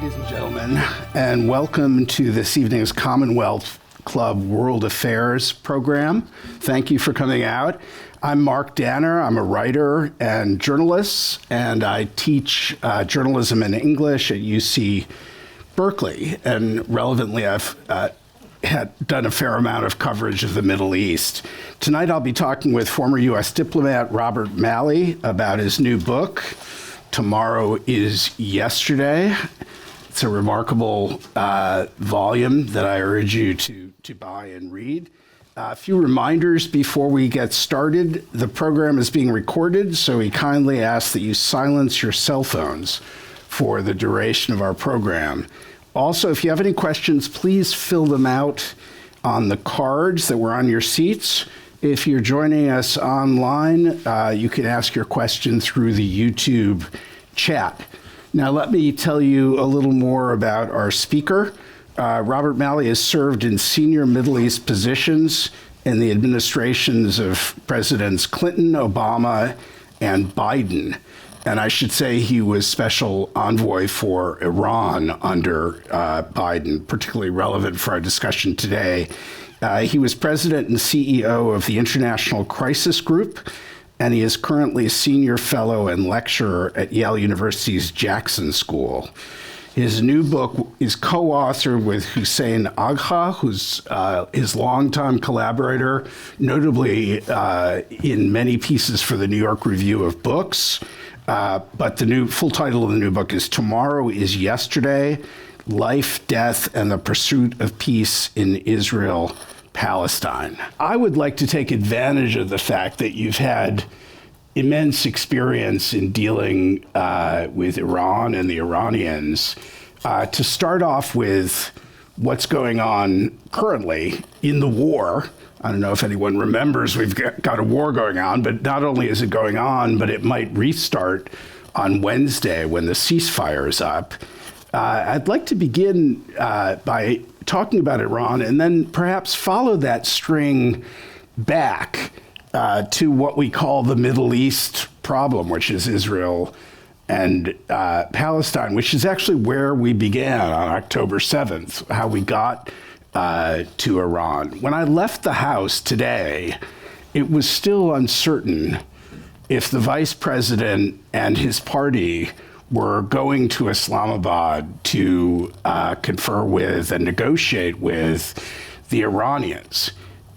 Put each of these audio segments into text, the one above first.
Ladies and gentlemen, and welcome to this evening's Commonwealth Club World Affairs program. Thank you for coming out. I'm Mark Danner. I'm a writer and journalist, and I teach journalism in English at UC Berkeley. And relevantly, I've had done a fair amount of coverage of the Middle East. Tonight, I'll be talking with former U.S. diplomat Robert Malley about his new book, Tomorrow is Yesterday. It's a remarkable volume that I urge you to buy and read. A few reminders before we get started. The program is being recorded, so we kindly ask that you silence your cell phones for the duration of our program. Also, if you have any questions, please fill them out on the cards that were on your seats. If you're joining us online, you can ask your question through the YouTube chat. Now, let me tell you a little more about our speaker. Robert Malley has served in senior Middle East positions in the administrations of Presidents Clinton, Obama, and Biden. And I should say he was special envoy for Iran under Biden, particularly relevant for our discussion today. He was president and CEO of the International Crisis Group, and he is currently a senior fellow and lecturer at Yale University's Jackson School. His new book is co-authored with Hussein Agha, who's his longtime collaborator, notably in many pieces for the New York Review of Books. But the new full title of the new book is Tomorrow is Yesterday, Life, Death, and the Pursuit of Peace in Israel, Palestine. I would like to take advantage of the fact that you've had immense experience in dealing with Iran and the Iranians to start off with what's going on currently in the war. I don't know if anyone remembers we've got a war going on, but not only is it going on, but it might restart on Wednesday when the ceasefire is up. I'd like to begin by talking about Iran and then perhaps follow that string back to what we call the Middle East problem, which is Israel and Palestine, which is actually where we began on October 7th, how we got to Iran. When I left the house today, it was still uncertain if the vice president and his party were going to Islamabad to confer with and negotiate with the Iranians.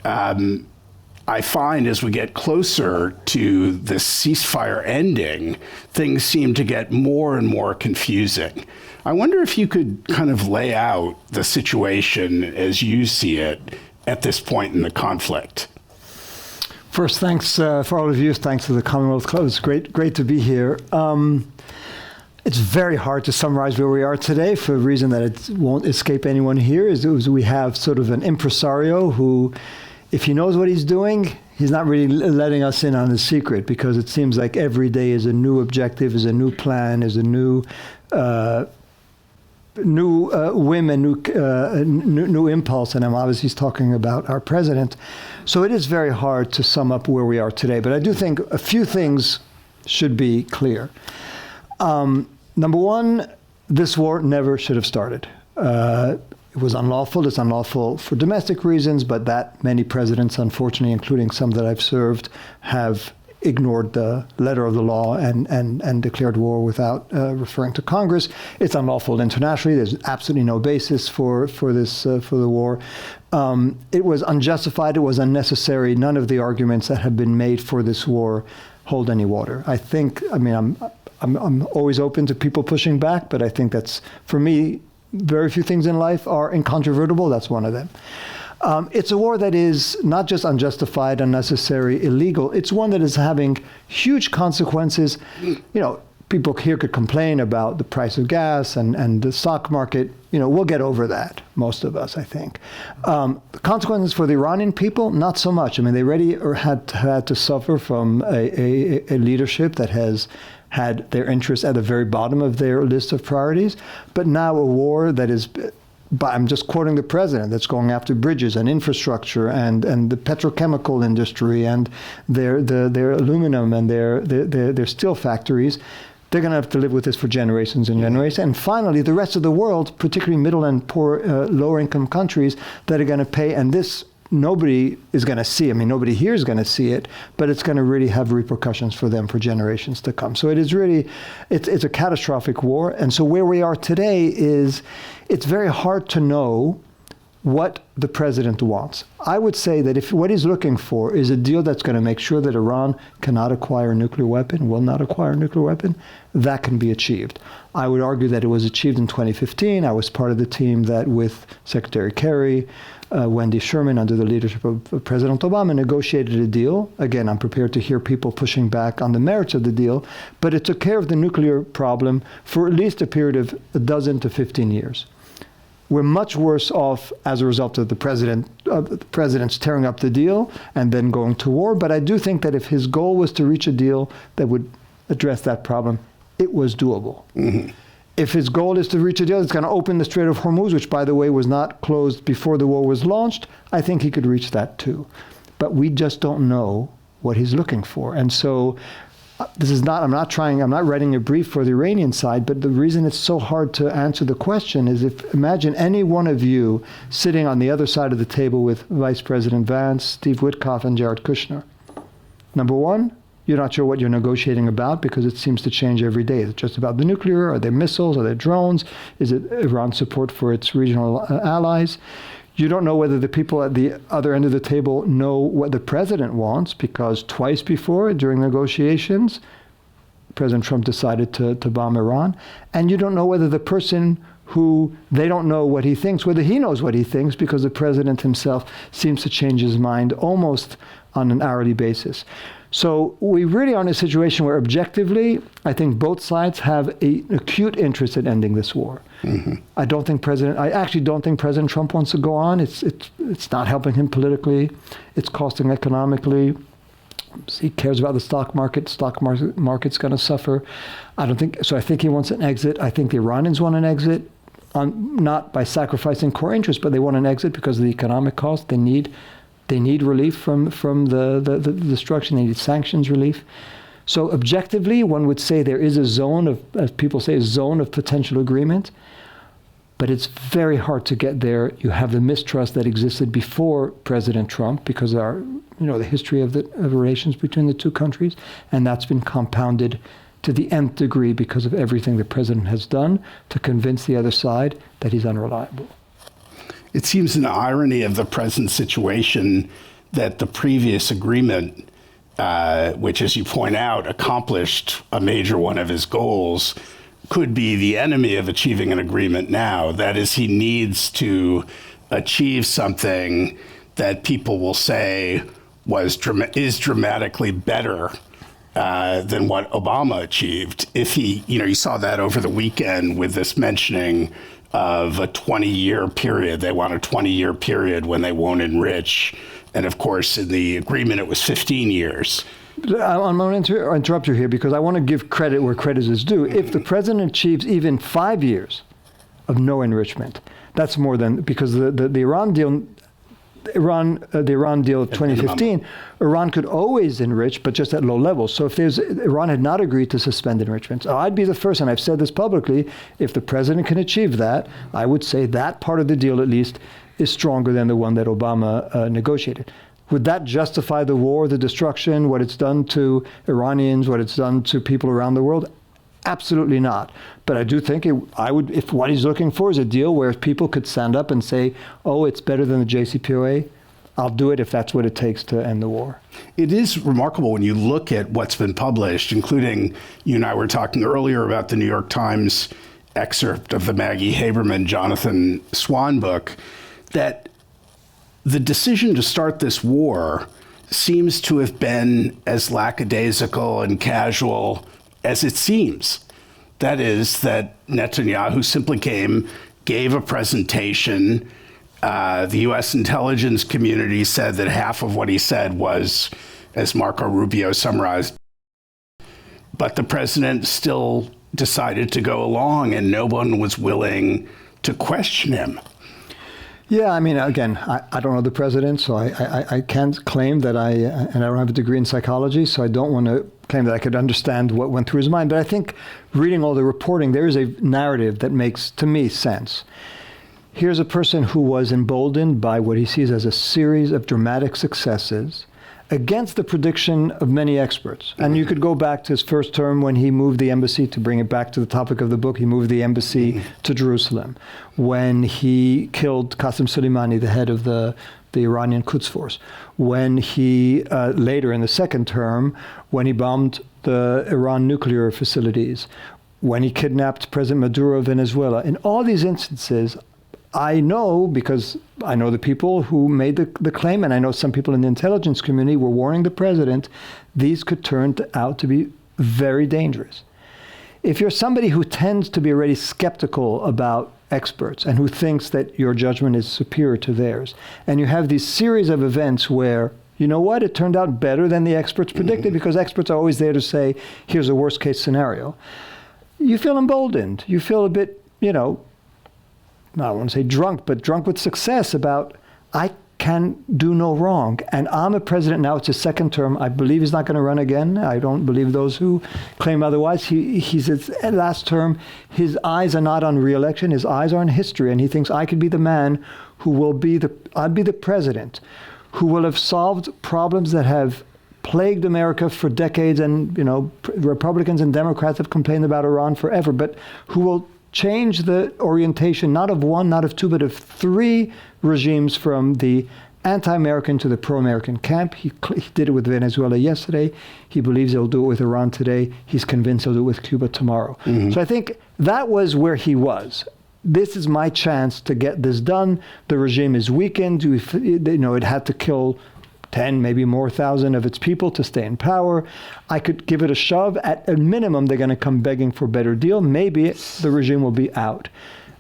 I find as we get closer to the ceasefire ending, things seem to get more and more confusing. I wonder if you could kind of lay out the situation as you see it at this point in the conflict. First, thanks for all of you. Thanks to the Commonwealth Club. It's great to be here. It's very hard to summarize where we are today for a reason that it won't escape anyone here. Is we have sort of an impresario who, if he knows what he's doing, he's not really letting us in on his secret, because it seems like every day is a new objective, is a new plan, is a new whim, and new impulse. And I'm obviously talking about our president. So it is very hard to sum up where we are today. But I do think a few things should be clear. Number one, this war never should have started. It was unlawful. It's unlawful for domestic reasons, but that many presidents, unfortunately, including some that I've served, have ignored the letter of the law and declared war without referring to Congress. It's unlawful internationally. There's absolutely no basis for the war. It was unjustified. It was unnecessary. None of the arguments that have been made for this war hold any water. I'm always open to people pushing back, but I think that's, for me, very few things in life are incontrovertible. That's one of them. It's a war that is not just unjustified, unnecessary, illegal. It's one that is having huge consequences. People here could complain about the price of gas and the stock market. We'll get over that, most of us, I think. The consequences for the Iranian people, not so much. They already had to suffer from a leadership that has had their interests at the very bottom of their list of priorities, but now a war that is, I'm just quoting the president, that's going after bridges and infrastructure and the petrochemical industry and their aluminum and their steel factories. they're going to have to live with this for generations and generations. And finally, the rest of the world, particularly middle and poor, lower income countries, that are going to pay. And this, nobody is going to see. I mean, nobody here is going to see it, but it's going to really have repercussions for them for generations to come. So it is really, it's a catastrophic war. And so where we are today is, it's very hard to know what the president wants. I would say that if what he's looking for is a deal that's going to make sure that Iran cannot acquire a nuclear weapon, will not acquire a nuclear weapon, that can be achieved. I would argue that it was achieved in 2015. I was part of the team that, with Secretary Kerry, Wendy Sherman, under the leadership of President Obama, negotiated a deal. Again, I'm prepared to hear people pushing back on the merits of the deal, but it took care of the nuclear problem for at least a period of 12 to 15 years. We're much worse off as a result of the president's tearing up the deal and then going to war. But I do think that if his goal was to reach a deal that would address that problem, it was doable. Mm-hmm. If his goal is to reach a deal that's going to open the Strait of Hormuz, which, by the way, was not closed before the war was launched, I think he could reach that too. But we just don't know what he's looking for. And so I'm not writing a brief for the Iranian side, but the reason it's so hard to answer the question is, imagine any one of you sitting on the other side of the table with Vice President Vance, Steve Witkoff, and Jared Kushner. Number one, you're not sure what you're negotiating about because it seems to change every day. Is it just about the nuclear? Are there missiles? Are there drones? Is it Iran's support for its regional allies? You don't know whether the people at the other end of the table know what the president wants, because twice before, during negotiations, President Trump decided to bomb Iran. And you don't know whether the person who they don't know what he thinks, whether he knows what he thinks, because the president himself seems to change his mind almost on an hourly basis. So we really are in a situation where, objectively, I think both sides have an acute interest in ending this war. Mm-hmm. I actually don't think President Trump wants to go on. It's not helping him politically. It's costing economically. He cares about the stock market. Stock market's going to suffer. I think he wants an exit. I think the Iranians want an exit, not by sacrificing core interests, but they want an exit because of the economic cost. They need relief from the destruction. They need sanctions relief. So objectively, one would say there is a zone of, as people say, a zone of potential agreement, but it's very hard to get there. You have the mistrust that existed before President Trump because of the history of relations between the two countries, and that's been compounded to the nth degree because of everything the president has done to convince the other side that he's unreliable. It seems an irony of the present situation that the previous agreement, which, as you point out, accomplished a major one of his goals, could be the enemy of achieving an agreement now. That is, he needs to achieve something that people will say is dramatically better than what Obama achieved. If you saw that over the weekend with this mentioning of a 20-year period. They want a 20-year period when they won't enrich. And of course, in the agreement, it was 15 years. I'm going to interrupt you here because I want to give credit where credit is due. If the president achieves even 5 years of no enrichment, that's more than, because the Iran deal, the Iran deal of 2015, Iran could always enrich, but just at low levels. So if Iran had not agreed to suspend enrichment, I'd be the first, and I've said this publicly, if the president can achieve that, I would say that part of the deal at least is stronger than the one that Obama negotiated. Would that justify the war, the destruction, what it's done to Iranians, what it's done to people around the world? Absolutely not. But I do think if what he's looking for is a deal where people could stand up and say, oh, it's better than the JCPOA, I'll do it if that's what it takes to end the war. It is remarkable when you look at what's been published, including you and I were talking earlier about the New York Times excerpt of the Maggie Haberman, Jonathan Swan book, that the decision to start this war seems to have been as lackadaisical and casual as it seems. That is, that Netanyahu simply gave a presentation. The U.S. intelligence community said that half of what he said was, as Marco Rubio summarized, but the president still decided to go along and no one was willing to question him. Yeah, I mean, again, I don't know the president, so I can't claim that and I don't have a degree in psychology, so I don't want to claim that I could understand what went through his mind. But I think reading all the reporting, there is a narrative that makes, to me, sense. Here's a person who was emboldened by what he sees as a series of dramatic successes against the prediction of many experts. And you could go back to his first term when he moved the embassy, to bring it back to the topic of the book, he moved the embassy to Jerusalem. When he killed Qasem Soleimani, the head of the Iranian Quds Force. When he, later in the second term, when he bombed the Iran nuclear facilities. When he kidnapped President Maduro of Venezuela. In all these instances, I know, because I know the people who made the claim, and I know some people in the intelligence community were warning the president, these could turn out to be very dangerous. If you're somebody who tends to be already skeptical about experts and who thinks that your judgment is superior to theirs, and you have these series of events where, you know what, it turned out better than the experts predicted, because experts are always there to say, here's a worst case scenario, you feel emboldened. You feel a bit, I don't want to say drunk, but drunk with success about, I can do no wrong. And I'm a president now, it's his second term. I believe he's not going to run again. I don't believe those who claim otherwise. He's his last term. His eyes are not on re-election. His eyes are on history. And he thinks I could be the man who will I'd be the president who will have solved problems that have plagued America for decades. And, Republicans and Democrats have complained about Iran forever, but who will change the orientation, not of one, not of two, but of three regimes, from the anti-American to the pro-American camp. He did it with Venezuela yesterday. He believes he'll do it with Iran today. He's convinced he'll do it with Cuba tomorrow. Mm-hmm. So I think that was where he was. This is my chance to get this done. The regime is weakened. It had to kill 10, maybe more thousand of its people to stay in power. I could give it a shove. At a minimum, they're going to come begging for a better deal. Maybe the regime will be out.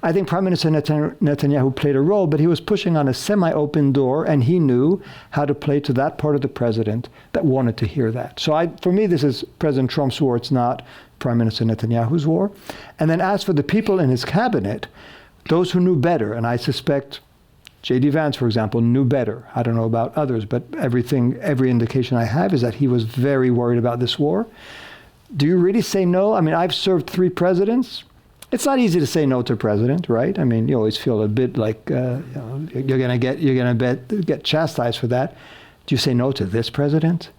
I think Prime Minister Netanyahu played a role, but he was pushing on a semi-open door, and he knew how to play to that part of the president that wanted to hear that. So for me, this is President Trump's war. It's not Prime Minister Netanyahu's war. And then as for the people in his cabinet, those who knew better, and I suspect J.D. Vance, for example, knew better. I don't know about others, but every indication I have is that he was very worried about this war. Do you really say no? I mean, I've served 3 presidents. It's not easy to say no to a president, right? I mean, you always feel a bit like you're gonna get chastised for that. Do you say no to this president,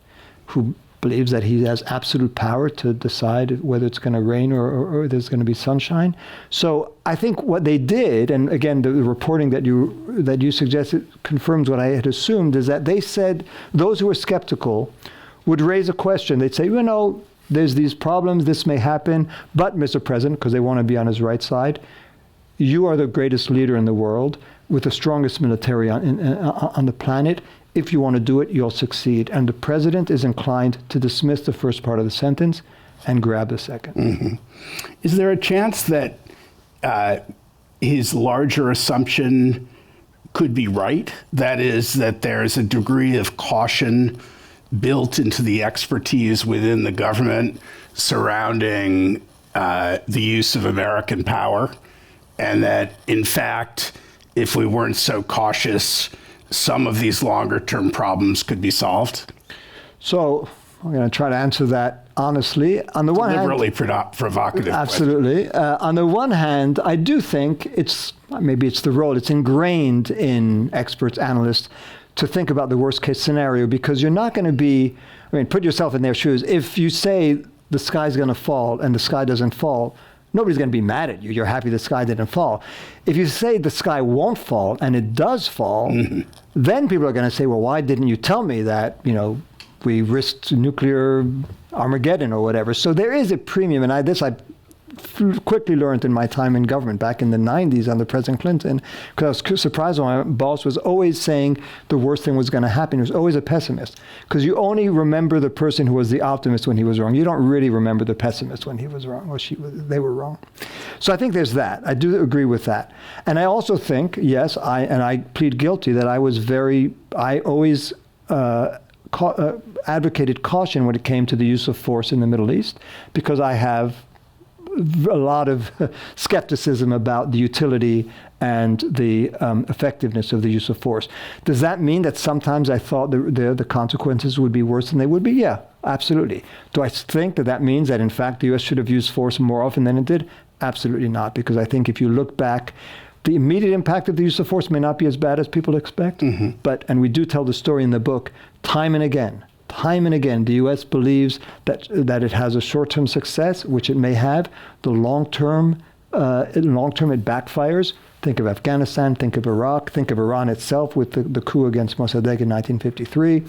who believes that he has absolute power to decide whether it's going to rain or there's going to be sunshine? So I think what they did, and again, the reporting that you suggested confirms what I had assumed, is that they said those who were skeptical would raise a question. They'd say, there's these problems, this may happen, but Mr. President, because they want to be on his right side, you are the greatest leader in the world with the strongest military on the planet. If you want to do it, you'll succeed. And the president is inclined to dismiss the first part of the sentence and grab the second. Mm-hmm. Is there a chance that his larger assumption could be right? That is, that there's a degree of caution built into the expertise within the government surrounding the use of American power, and that, in fact, if we weren't so cautious, some of these longer-term problems could be solved? So I'm going to try to answer that honestly. On the one hand, liberally provocative. Absolutely. On the one hand, I do think it's the role. It's ingrained in experts, analysts, to think about the worst-case scenario, because you're not going to be. Put yourself in their shoes. If you say the sky's going to fall and the sky doesn't fall, nobody's going to be mad at you. You're happy the sky didn't fall. If you say the sky won't fall and it does fall, then people are going to say, well, why didn't you tell me that, we risked nuclear Armageddon or whatever. So there is a premium, and I quickly learned in my time in government back in the 90s under President Clinton, because I was surprised when my boss was always saying the worst thing was going to happen. He was always a pessimist, because you only remember the person who was the optimist when he was wrong. You don't really remember the pessimist when he was wrong or they were wrong. So I think there's that. I do agree with that. And I also think, yes, I plead guilty that I always advocated caution when it came to the use of force in the Middle East, because I have a lot of skepticism about the utility and the effectiveness of the use of force. Does that mean that sometimes I thought the consequences would be worse than they would be? Yeah, absolutely. Do I think that means that, in fact, the U.S. should have used force more often than it did? Absolutely not, because I think if you look back, the immediate impact of the use of force may not be as bad as people expect, and we do tell the story in the book, time and again, the U.S. believes that it has a short-term success, which it may have. The long-term, it backfires. Think of Afghanistan, think of Iraq, think of Iran itself with the coup against Mossadegh in 1953.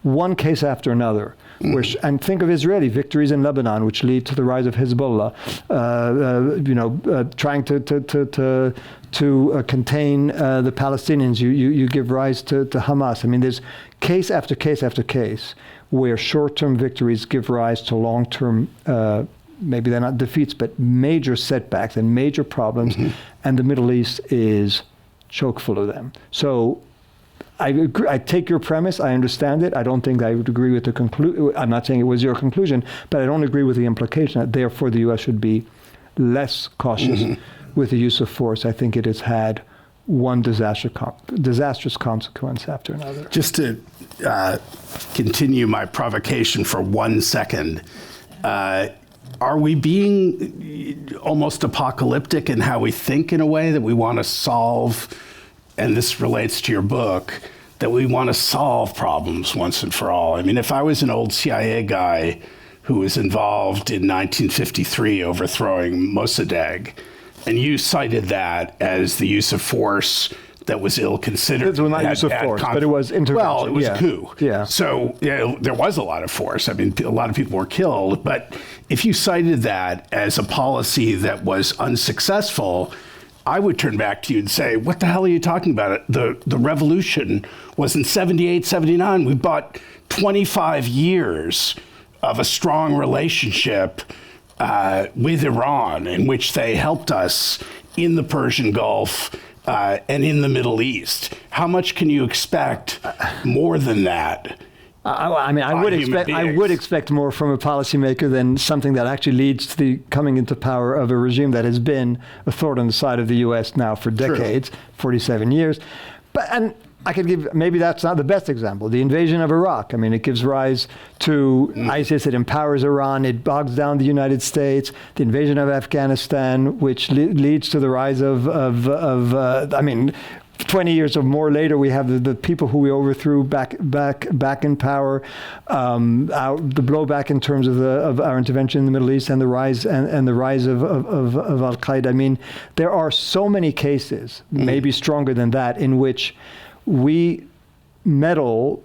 One case after another. And think of Israeli victories in Lebanon, which lead to the rise of Hezbollah, trying to contain the Palestinians. You give rise to Hamas. I mean, there's case after case after case where short-term victories give rise to long-term, maybe they're not defeats, but major setbacks and major problems, and the Middle East is chock full of them. So I agree, I take your premise, I understand it. I don't think I would agree with the conclusion. I'm not saying it was your conclusion, but I don't agree with the implication that therefore the U.S. should be less cautious with the use of force. I think it has had one disastrous consequence after another. Just to continue my provocation for 1 second, are we being almost apocalyptic in how we think in a way that we want to solve, and this relates to your book, that we want to solve problems once and for all? I mean, if I was an old CIA guy who was involved in 1953 overthrowing Mossadegh, and you cited that as the use of force that was ill-considered. It was not use of force, but it was intervention. Well, it was a coup. Yeah. So there was a lot of force. I mean, a lot of people were killed. But if you cited that as a policy that was unsuccessful, I would turn back to you and say, what the hell are you talking about? The revolution was in 78, 79. We bought 25 years of a strong relationship with Iran, in which they helped us in the Persian Gulf and in the Middle East. How much can you expect more than that? I mean, I would expect more from a policymaker than something that actually leads to the coming into power of a regime that has been a thorn on the side of the U.S. now for decades, 47 years. And I could give, maybe that's not the best example, the invasion of Iraq. I mean, it gives rise to ISIS, it empowers Iran, it bogs down the United States. The invasion of Afghanistan, which leads to the rise of 20 years or more later, we have the people who we overthrew back in power, the blowback in terms of our intervention in the Middle East and the rise of Al-Qaeda. I mean, there are so many cases, maybe stronger than that, in which we meddle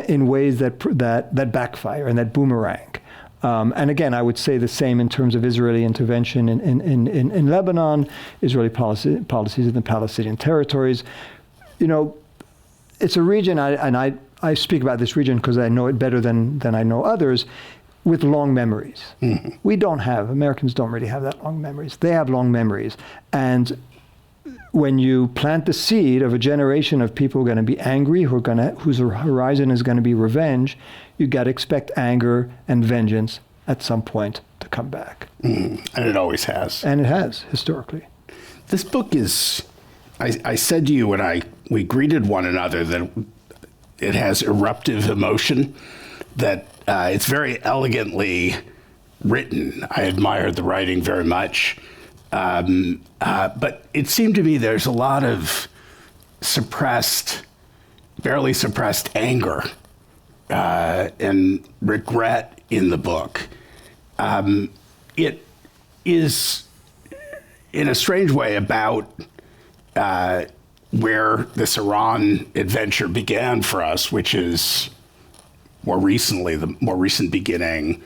in ways that backfire and that boomerang. And again, I would say the same in terms of Israeli intervention in Lebanon, Israeli policies in the Palestinian territories. You know, it's a region, I speak about this region because I know it better than I know others, with long memories. Americans don't really have that long memories. They have long memories. And when you plant the seed of a generation of people who are going to be angry, whose horizon is going to be revenge, you got to expect anger and vengeance at some point to come back. And it always has. And it has, historically. This book is, I said to you when we greeted one another that it has eruptive emotion, that it's very elegantly written. I admired the writing very much. But it seemed to me there's a lot of barely suppressed anger and regret in the book. It is, in a strange way, about where this Iran adventure began for us, which is more recently, the more recent beginning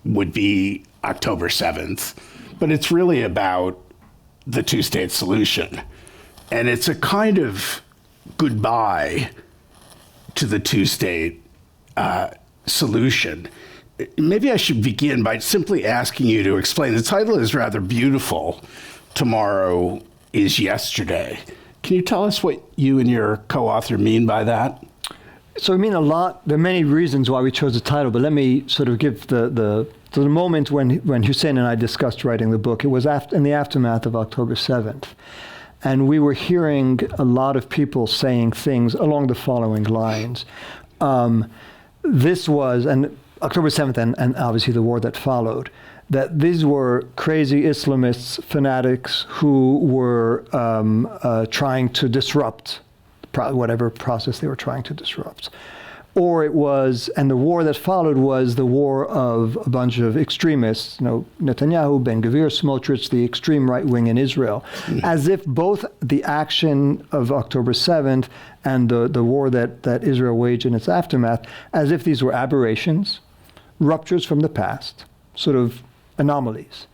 would be October 7th. But it's really about the two-state solution. And it's a kind of goodbye to the two-state solution. Maybe I should begin by simply asking you to explain. The title is rather beautiful, Tomorrow is Yesterday. Can you tell us what you and your co-author mean by that? So I mean a lot. There are many reasons why we chose the title, but let me sort of give the So the moment when Hussein and I discussed writing the book, it was in the aftermath of October 7th. And we were hearing a lot of people saying things along the following lines. This was, and October 7th and obviously the war that followed, that these were crazy Islamists, fanatics who were trying to disrupt whatever process they were trying to disrupt. Or it was, and the war that followed was the war of a bunch of extremists, Netanyahu, Ben-Gvir, Smotrich, the extreme right wing in Israel, as if both the action of October 7th and the war that Israel waged in its aftermath, as if these were aberrations, ruptures from the past, sort of anomalies.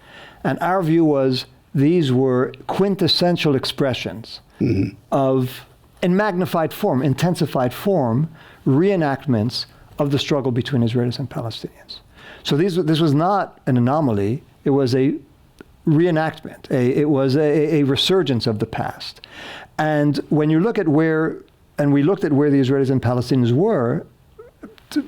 And our view was these were quintessential expressions of, in magnified form, intensified form, reenactments of the struggle between Israelis and Palestinians. So this was not an anomaly, it was a reenactment, it was a resurgence of the past. And when you look at we looked at where the Israelis and Palestinians were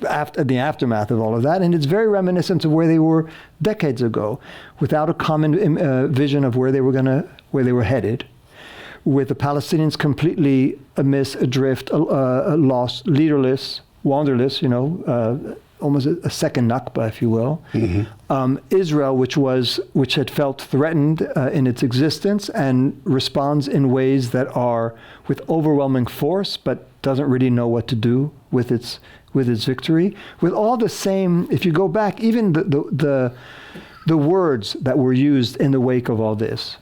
after the aftermath of all of that, and it's very reminiscent of where they were decades ago, without a common vision of where they were headed, with the Palestinians completely amiss, adrift, lost, leaderless, wanderless, almost a second Nakba, if you will. Israel, which had felt threatened in its existence and responds in ways that are with overwhelming force, but doesn't really know what to do with its victory. With all the same, if you go back, even the words that were used in the wake of all this,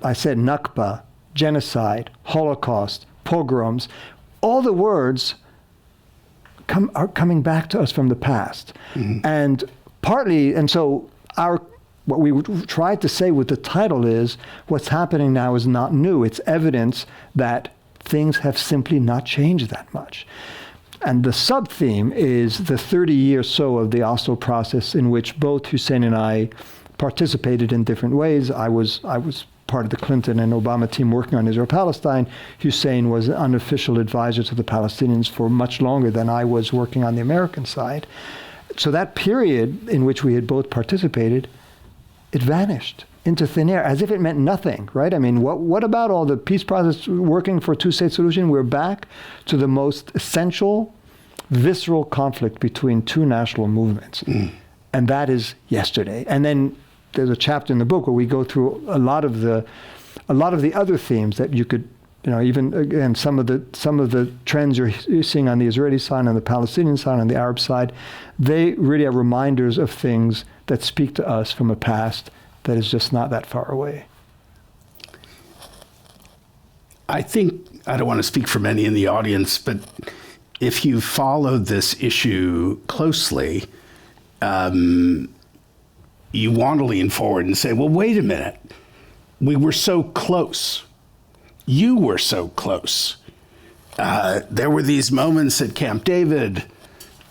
I said Nakba, genocide, Holocaust, pogroms, all the words are coming back to us from the past. And partly, and so what we tried to say with the title is, what's happening now is not new. It's evidence that things have simply not changed that much. And the sub-theme is the 30 years or so of the Oslo process, in which both Hussein and I participated in different ways. I was part of the Clinton and Obama team working on Israel-Palestine. Hussein was an unofficial advisor to the Palestinians for much longer than I was working on the American side. So that period in which we had both participated, it vanished into thin air, as if it meant nothing, right? I mean, what about all the peace process working for a two-state solution? We're back to the most essential, visceral conflict between two national movements. And that is yesterday. And then there's a chapter in the book where we go through a lot of the other themes that you could, even again, some of the trends you're seeing on the Israeli side, on the Palestinian side, on the Arab side, they really are reminders of things that speak to us from a past that is just not that far away. I think, I don't want to speak for many in the audience, but if you followed this issue closely, you want to lean forward and say, well, wait a minute. We were so close. You were so close. There were these moments at Camp David,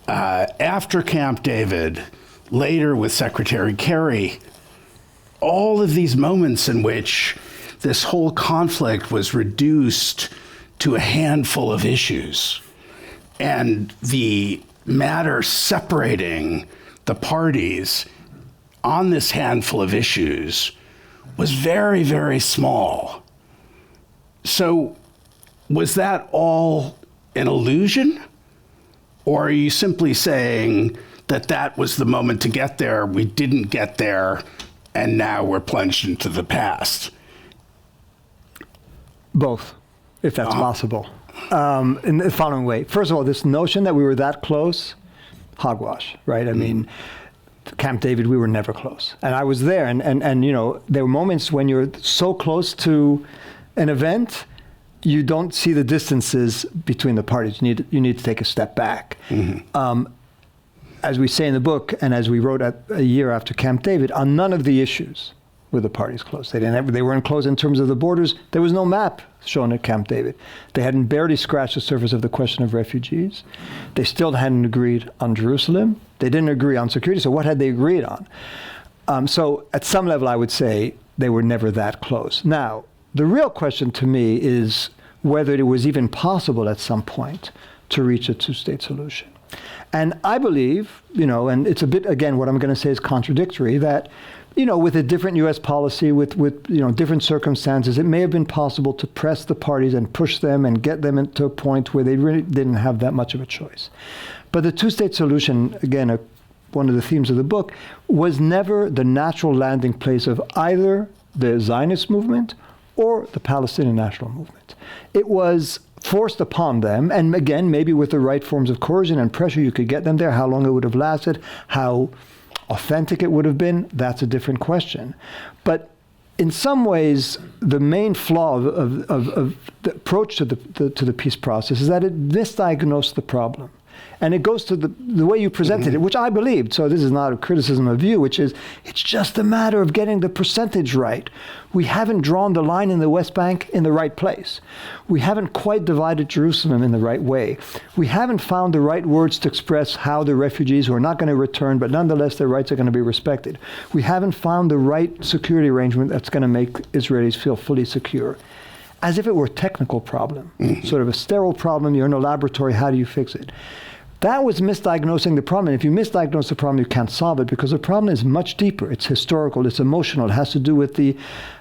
after Camp David, later with Secretary Kerry, all of these moments in which this whole conflict was reduced to a handful of issues. And the matter separating the parties on this handful of issues was very, very small. So was that all an illusion? Or are you simply saying that was the moment to get there, we didn't get there, and now we're plunged into the past? Both, if that's possible. In the following way. First of all, this notion that we were that close, hogwash, right? I mean, Camp David, we were never close. And I was there, and there were moments when you're so close to an event, you don't see the distances between the parties. You need to take a step back. As we say in the book, and as we wrote a year after Camp David, on none of the issues were the parties close. They weren't close in terms of the borders. There was no map shown at Camp David. They hadn't barely scratched the surface of the question of refugees. They still hadn't agreed on Jerusalem. They didn't agree on security. So what had they agreed on? So at some level, I would say they were never that close. Now, the real question to me is whether it was even possible at some point to reach a two-state solution. And I believe, and it's a bit, again, what I'm going to say is contradictory, that, with a different U.S. policy, with different circumstances, it may have been possible to press the parties and push them and get them into a point where they really didn't have that much of a choice. But the two-state solution, again, one of the themes of the book, was never the natural landing place of either the Zionist movement or the Palestinian national movement. It was forced upon them, and again, maybe with the right forms of coercion and pressure, you could get them there. How long it would have lasted, how authentic it would have been, that's a different question. But in some ways, the main flaw of the approach to the peace process is that it misdiagnosed the problem. And it goes to the way you presented it, which I believed. So this is not a criticism of you, which is, it's just a matter of getting the percentage right. We haven't drawn the line in the West Bank in the right place. We haven't quite divided Jerusalem in the right way. We haven't found the right words to express how the refugees who are not going to return, but nonetheless their rights are going to be respected. We haven't found the right security arrangement that's going to make Israelis feel fully secure. As if it were a technical problem, sort of a sterile problem. You're in a laboratory, how do you fix it? That was misdiagnosing the problem. And if you misdiagnose the problem, you can't solve it, because the problem is much deeper. It's historical, it's emotional, it has to do with the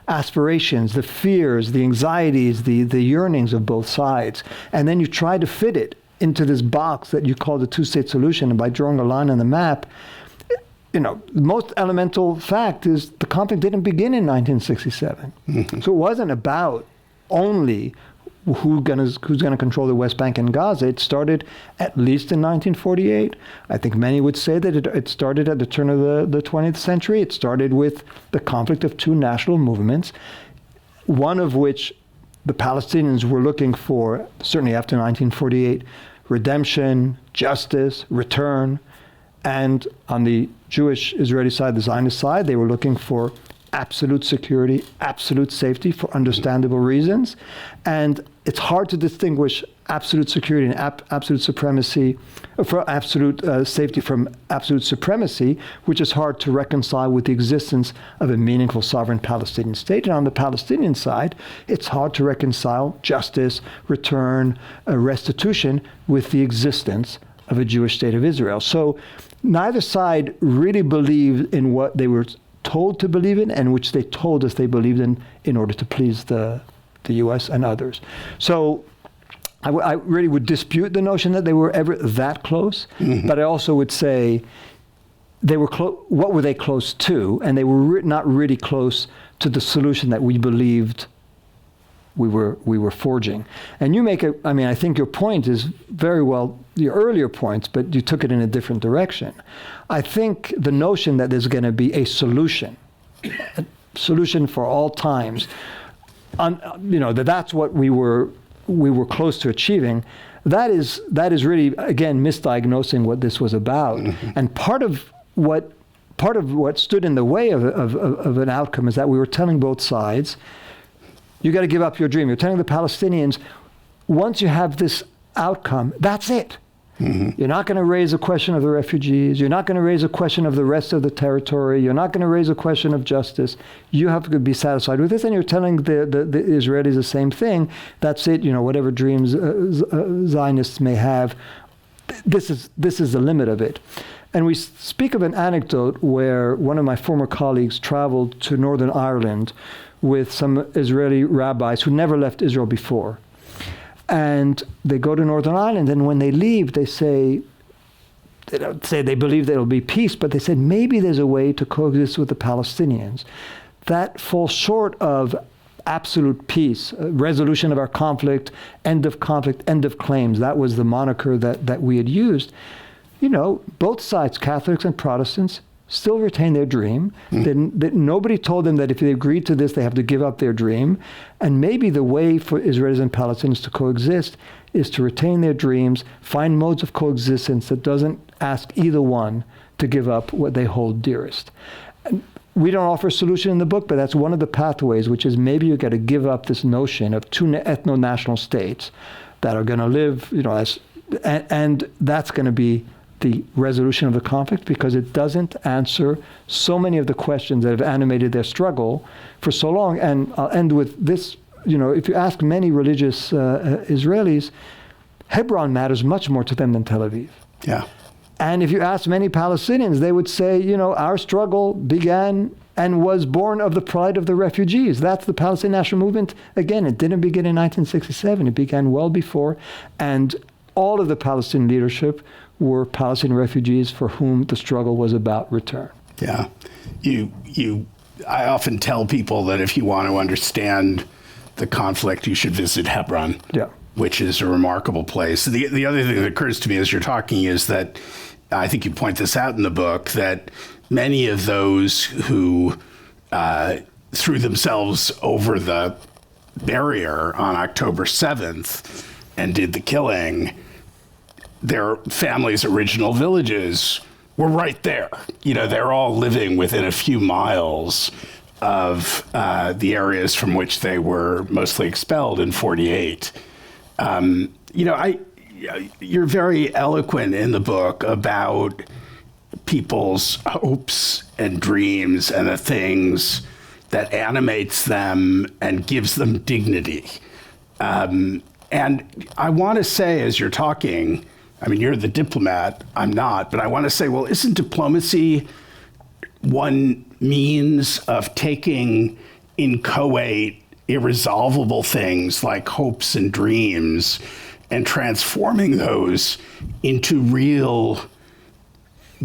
aspirations, the fears, the anxieties, the yearnings of both sides. And then you try to fit it into this box that you call the two-state solution, and by drawing a line on the map, the most elemental fact is the conflict didn't begin in 1967. So it wasn't about only who's going to control the West Bank and Gaza. It started at least in 1948. I think many would say that it started at the turn of the 20th century. It started with the conflict of two national movements, one of which the Palestinians were looking for, certainly after 1948, redemption, justice, return. And on the Jewish Israeli side, the Zionist side, they were looking for absolute security, absolute safety for understandable reasons. And it's hard to distinguish absolute security and absolute supremacy, for absolute safety from absolute supremacy, which is hard to reconcile with the existence of a meaningful sovereign Palestinian state. And on the Palestinian side, it's hard to reconcile justice, return, restitution with the existence of a Jewish state of Israel. So neither side really believed in what they were told to believe in, which they told us they believed in order to please the U.S. and others. So I really would dispute the notion that they were ever that close, but I also would say they were what were they close to? And they were not really close to the solution that we believed we were forging. And you make I think your point is very well your earlier points, but you took it in a different direction. I think the notion that there's going to be a solution for all times, that's what we were close to achieving. That is really, again, misdiagnosing what this was about. And part of what stood in the way of an outcome is that we were telling both sides, you got to give up your dream. You're telling the Palestinians, once you have this outcome, that's it. You're not going to raise a question of the refugees. You're not going to raise a question of the rest of the territory. You're not going to raise a question of justice. You have to be satisfied with this. And you're telling the Israelis the same thing. That's it. Whatever dreams Zionists may have, this is the limit of it. And we speak of an anecdote where one of my former colleagues traveled to Northern Ireland with some Israeli rabbis who never left Israel before. And they go to Northern Ireland, and when they leave, they don't say they believe there will be peace, but they said maybe there's a way to coexist with the Palestinians. That falls short of absolute peace, resolution of our conflict, end of claims. That was the moniker that we had used. Both sides, Catholics and Protestants, still retain their dream. That nobody told them that if they agreed to this, they have to give up their dream. And maybe the way for Israelis and Palestinians to coexist is to retain their dreams, find modes of coexistence that doesn't ask either one to give up what they hold dearest. And we don't offer a solution in the book, but that's one of the pathways, which is maybe you got to give up this notion of two ethno-national states that are going to live, and that's going to be the resolution of the conflict, because it doesn't answer so many of the questions that have animated their struggle for so long. And I'll end with this, if you ask many religious Israelis, Hebron matters much more to them than Tel Aviv. Yeah. And if you ask many Palestinians, they would say, you know, our struggle began and was born of the plight of the refugees. That's the Palestinian National Movement. Again, it didn't begin in 1967. It began well before. And all of the Palestinian leadership were Palestinian refugees for whom the struggle was about return. Yeah. I often tell people that if you want to understand the conflict, you should visit Hebron. Yeah. Which is a remarkable place. The other thing that occurs to me as you're talking is that, I think you point this out in the book, that many of those who threw themselves over the barrier on October 7th and did the killing, their families' original villages were right there. You know, they're all living within a few miles of the areas from which they were mostly expelled in 48. You know, you're very eloquent in the book about people's hopes and dreams and the things that animates them and gives them dignity. And I want to say, as you're talking, I mean, you're the diplomat, I'm not, but I want to say, well, isn't diplomacy one means of taking inchoate, irresolvable things like hopes and dreams and transforming those into real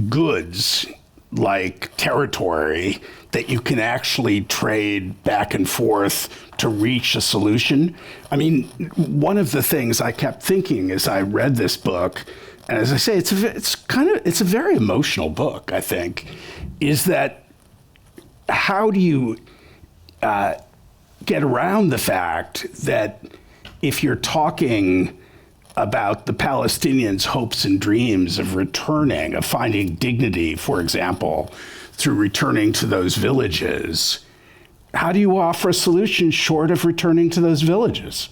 goods like territory that you can actually trade back and forth to reach a solution? I mean, one of the things I kept thinking as I read this book, and as I say, it's a very emotional book, I think, is that how do you get around the fact that if you're talking about the Palestinians' hopes and dreams of returning, of finding dignity, for example, through returning to those villages, how do you offer a solution short of returning to those villages?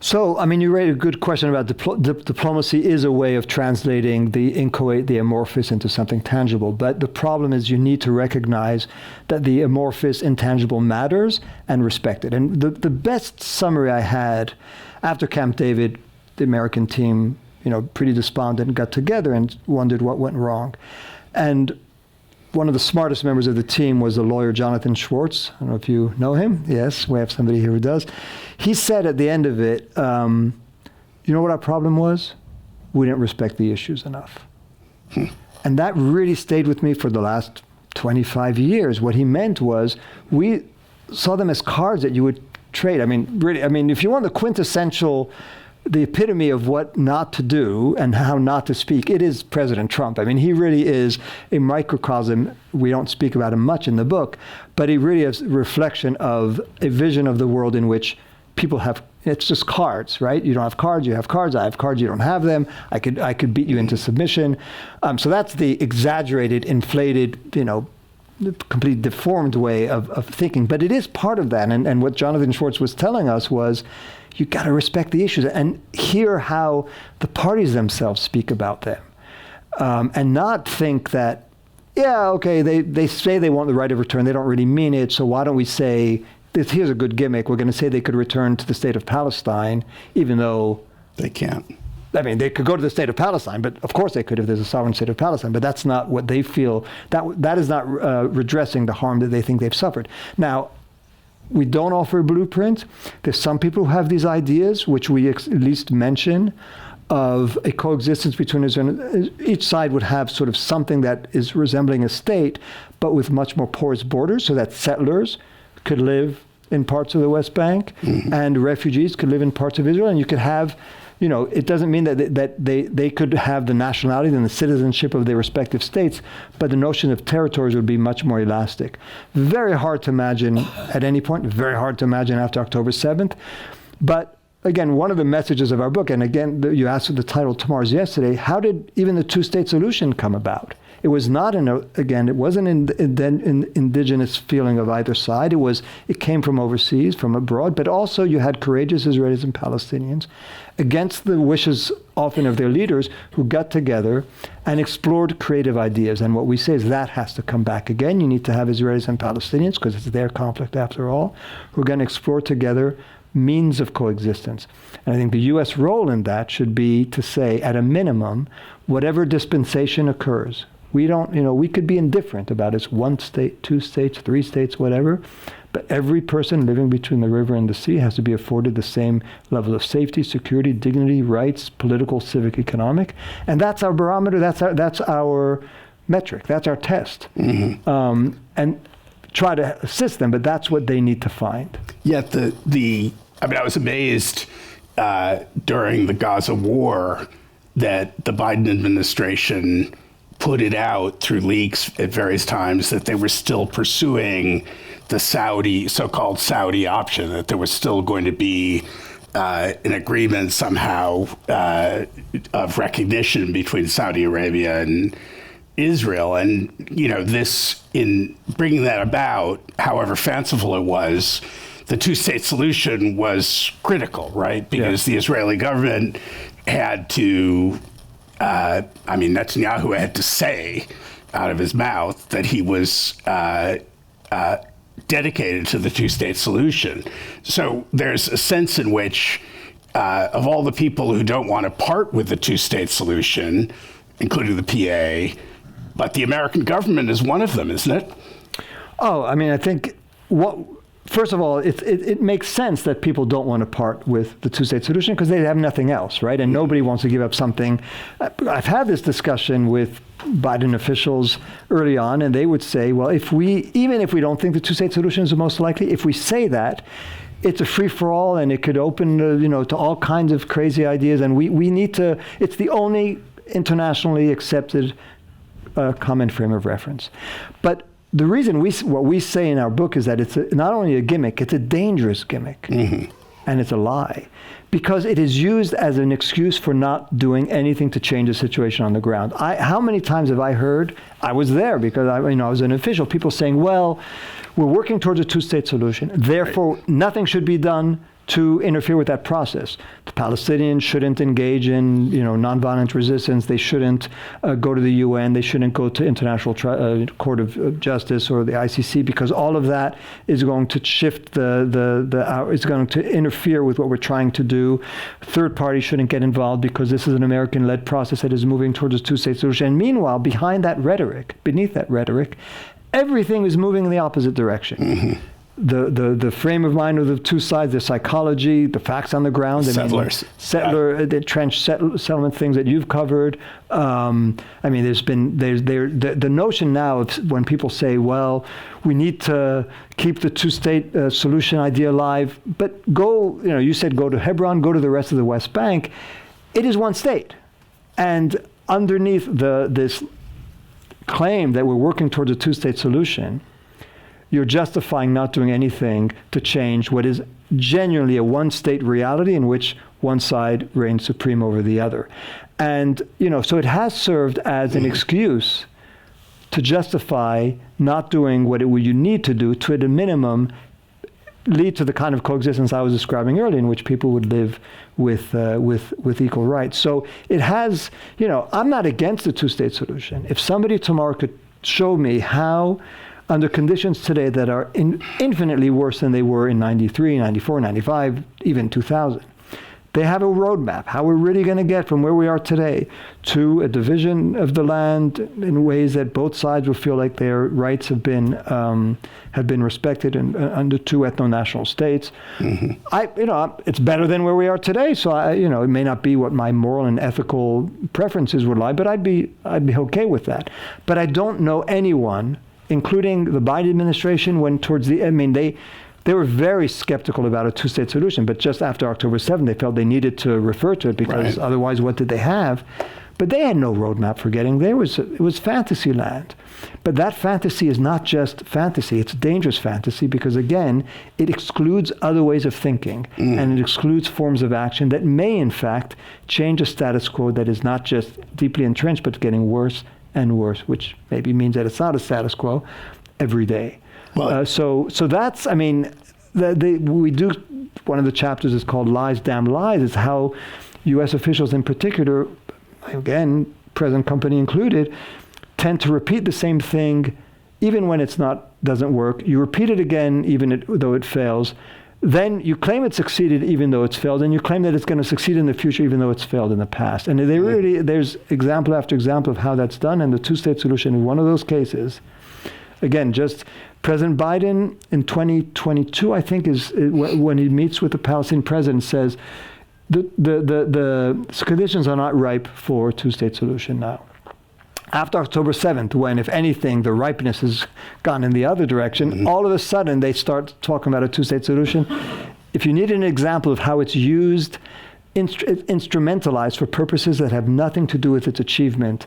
So, I mean, you raised a good question about diplomacy is a way of translating the inchoate, the amorphous into something tangible. But the problem is you need to recognize that the amorphous, intangible matters and respect it. And the best summary I had after Camp David, the American team, you know, pretty despondent, got together and wondered what went wrong. And one of the smartest members of the team was the lawyer Jonathan Schwartz. I don't know if you know him. Yes, we have somebody here who does. He said at the end of it, you know what our problem was? We didn't respect the issues enough. And that really stayed with me for the last 25 years. What he meant was we saw them as cards that you would trade. I mean, really, I mean, if you want the quintessential, the epitome of what not to do and how not to speak, it is President Trump. I mean, he really is a microcosm. We don't speak about him much in the book, but he really is a reflection of a vision of the world in which people have, it's just cards, right? You don't have cards, you have cards. I have cards, you don't have them. I could beat you into submission. So that's the exaggerated, inflated, you know, completely deformed way of thinking. But it is part of that. And what Jonathan Schwartz was telling us was, you got to respect the issues and hear how the parties themselves speak about them, and not think that, yeah, okay, they say they want the right of return. They don't really mean it. So why don't we say, here's a good gimmick. We're going to say they could return to the state of Palestine, even though they can't. I mean, they could go to the state of Palestine, but of course they could if there's a sovereign state of Palestine. But that's not what they feel. That is not redressing the harm that they think they've suffered. Now, we don't offer a blueprint. There's some people who have these ideas, which we at least mention, of a coexistence between Israel and each side would have sort of something that is resembling a state, but with much more porous borders, so that settlers could live in parts of the West Bank, and refugees could live in parts of Israel, and you could have, you know, it doesn't mean that they could have the nationality and the citizenship of their respective states, but the notion of territories would be much more elastic. Very hard to imagine at any point, very hard to imagine after October 7th. But again, one of the messages of our book, and again, you asked the title Tomorrow's Yesterday, how did even the two-state solution come about? It was not it wasn't an indigenous feeling of either side. It came from overseas, from abroad, but also you had courageous Israelis and Palestinians against the wishes often of their leaders who got together and explored creative ideas. And what we say is that has to come back again. You need to have Israelis and Palestinians, because it's their conflict after all, who are going to explore together means of coexistence. And I think the U.S. role in that should be to say, at a minimum, whatever dispensation occurs, we don't, we could be indifferent about it's 1 state, 2 states, 3 states, whatever, but every person living between the river and the sea has to be afforded the same level of safety, security, dignity, rights, political, civic, economic. And that's our barometer, that's our metric, that's our test. Mm-hmm. And try to assist them, but that's what they need to find. Yet I was amazed during the Gaza war that the Biden administration put it out through leaks at various times that they were still pursuing the so-called Saudi option, that there was still going to be an agreement somehow of recognition between Saudi Arabia and Israel. And, this, in bringing that about, however fanciful it was, the two-state solution was critical, right? Because the Israeli government had to, Netanyahu had to say out of his mouth that he was dedicated to the two-state solution. So there's a sense in which, of all the people who don't want to part with the two-state solution, including the PA, but the American government is one of them, isn't it? Oh, I think first of all, it makes sense that people don't want to part with the two-state solution because they have nothing else, right? And nobody wants to give up something. I've had this discussion with Biden officials early on, and they would say, well, even if we don't think the two-state solution is the most likely, if we say that, it's a free-for-all and it could open, to all kinds of crazy ideas. And we need to, it's the only internationally accepted common frame of reference. But the reason what we say in our book is that it's not only a gimmick, it's a dangerous gimmick. Mm-hmm. And it's a lie. Because it is used as an excuse for not doing anything to change the situation on the ground. How many times have I heard, I was there because I was an official, people saying, well, we're working towards a two-state solution, therefore nothing should be done to interfere with that process. The Palestinians shouldn't engage in, nonviolent resistance. They shouldn't go to the UN. They shouldn't go to International Court of Justice or the ICC, because all of that is going to shift it's going to interfere with what we're trying to do. Third parties shouldn't get involved because this is an American-led process that is moving towards a two-state solution. And meanwhile, beneath that rhetoric, everything is moving in the opposite direction. Mm-hmm. The frame of mind of the two sides, the psychology, the facts on the ground, the trench settlement things that you've covered. There's the notion now of when people say, well, we need to keep the two-state solution idea alive, but you said go to Hebron, go to the rest of the West Bank. It is one state, and underneath this claim that we're working towards a two-state solution, you're justifying not doing anything to change what is genuinely a one-state reality in which one side reigns supreme over the other. And, so it has served as an excuse to justify not doing what you need to do to, at a minimum, lead to the kind of coexistence I was describing earlier, in which people would live with equal rights. So it has, I'm not against the two-state solution. If somebody tomorrow could show me how, under conditions today that are infinitely worse than they were in 93, 94, 95, even 2000. They have a roadmap, how we're really going to get from where we are today to a division of the land in ways that both sides will feel like their rights have been respected under two ethno-national states. Mm-hmm. It's better than where we are today. So it may not be what my moral and ethical preferences would lie, but I'd be okay with that. But I don't know anyone, including the Biden administration, they were very skeptical about a two-state solution, but just after October 7th, they felt they needed to refer to it because otherwise what did they have? But they had no roadmap for getting there. It was fantasy land. But that fantasy is not just fantasy, it's dangerous fantasy because, again, it excludes other ways of thinking and it excludes forms of action that may, in fact, change a status quo that is not just deeply entrenched, but getting worse and worse, which maybe means that it's not a status quo every day. Well, so that's, we do, one of the chapters is called Lies, Damn Lies. It's how U.S. officials in particular, again, present company included, tend to repeat the same thing even when doesn't work. You repeat it again, even though it fails. then you claim it succeeded even though it's failed, and you claim that it's going to succeed in the future even though it's failed in the past. And there's example after example of how that's done, and the two-state solution is one of those cases. Again, just President Biden in 2022, I think, is when he meets with the Palestinian president, says the conditions are not ripe for a two-state solution now. After October 7th, when, if anything, the ripeness has gone in the other direction, all of a sudden they start talking about a two-state solution. If you need an example of how it's used, instrumentalized for purposes that have nothing to do with its achievement,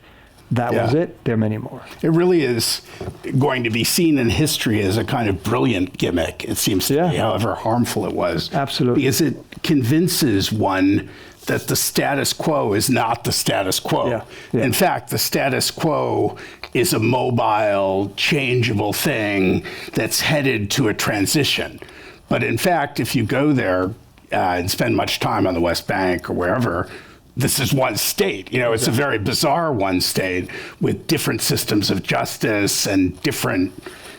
that was it. There are many more. It really is going to be seen in history as a kind of brilliant gimmick, it seems to me, however harmful it was. Absolutely. Because it convinces one that the status quo is not the status quo. In fact, the status quo is a mobile, changeable thing that's headed to a transition. But in fact, if you go there and spend much time on the West Bank or wherever, this is one state. It's a very bizarre one state with different systems of justice and different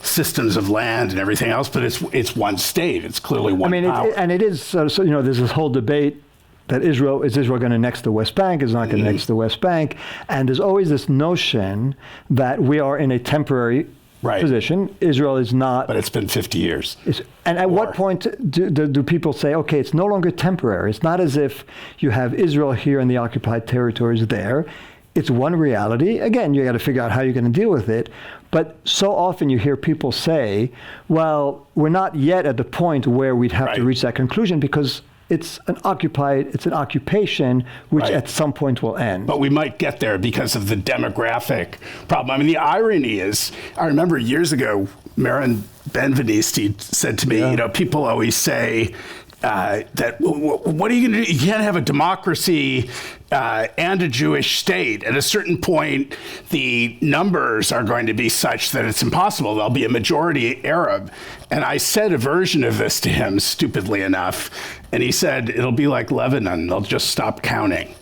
systems of land and everything else, but it's one state. It's clearly one power. It is, so there's this whole debate that is Israel going to annex the West Bank, is not going to annex the West Bank. And there's always this notion that we are in a temporary position. Israel is not. But it's been 50 years. And at what point do people say, okay, it's no longer temporary? It's not as if you have Israel here and the occupied territories there. It's one reality. Again, you got to figure out how you're going to deal with it. But so often you hear people say, well, we're not yet at the point where we'd have to reach that conclusion because it's an occupation which at some point will end. But we might get there because of the demographic problem. I mean, the irony is, I remember years ago, Maren Benveniste said to me, people always say that, what are you going to do? You can't have a democracy and a Jewish state. At a certain point, the numbers are going to be such that it's impossible. There'll be a majority Arab. And I said a version of this to him, stupidly enough. And he said, it'll be like Lebanon. They'll just stop counting.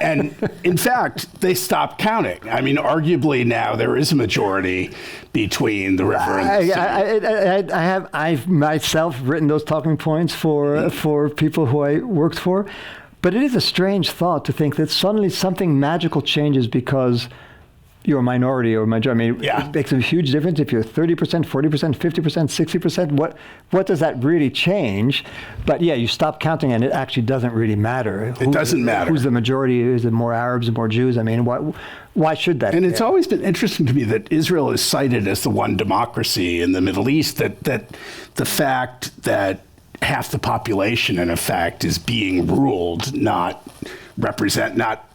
And in fact, they stopped counting. I mean, arguably now there is a majority between the river and the sea. I've myself written those talking points for people who I worked for. But it is a strange thought to think that suddenly something magical changes because you're a minority or majority. I mean, it makes a huge difference if you're 30%, 40%, 50%, 60%. What does that really change? But you stop counting and it actually doesn't really matter. It doesn't matter. Who's the majority? Is it more Arabs or more Jews? I mean, why should that? And it's always been interesting to me that Israel is cited as the one democracy in the Middle East, that the fact that half the population, in effect, is being ruled,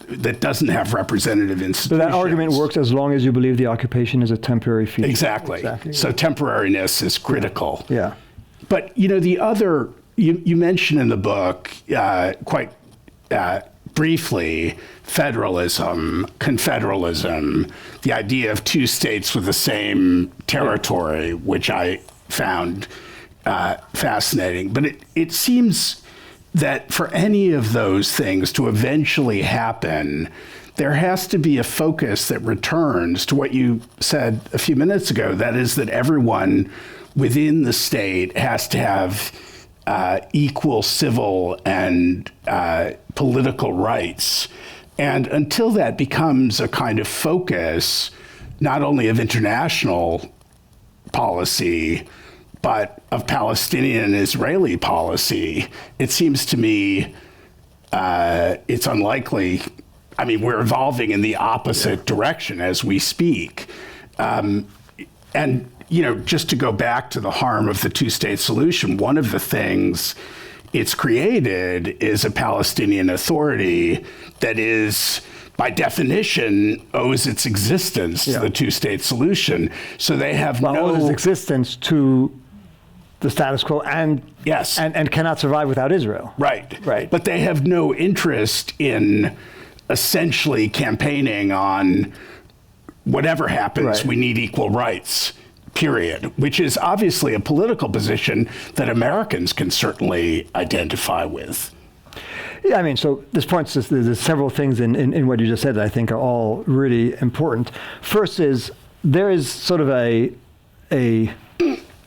that doesn't have representative institutions. So that argument works as long as you believe the occupation is a temporary feature. Exactly. So temporariness is critical. Yeah. But, the other, you mentioned in the book quite briefly, federalism, confederalism, the idea of two states with the same territory, which I found fascinating. But it seems that for any of those things to eventually happen, there has to be a focus that returns to what you said a few minutes ago. That is that everyone within the state has to have equal civil and political rights. And until that becomes a kind of focus, not only of international policy, but of Palestinian and Israeli policy, it seems to me it's unlikely. I mean, we're evolving in the opposite direction as we speak. And, just to go back to the harm of the two-state solution, one of the things it's created is a Palestinian Authority that is, by definition, owes its existence to the two-state solution. So they have owes its existence to the status quo and cannot survive without Israel. Right. But they have no interest in essentially campaigning on whatever happens, we need equal rights, period, which is obviously a political position that Americans can certainly identify with. Yeah, I mean, so this points to there's several things in what you just said that I think are all really important. First is there is sort of a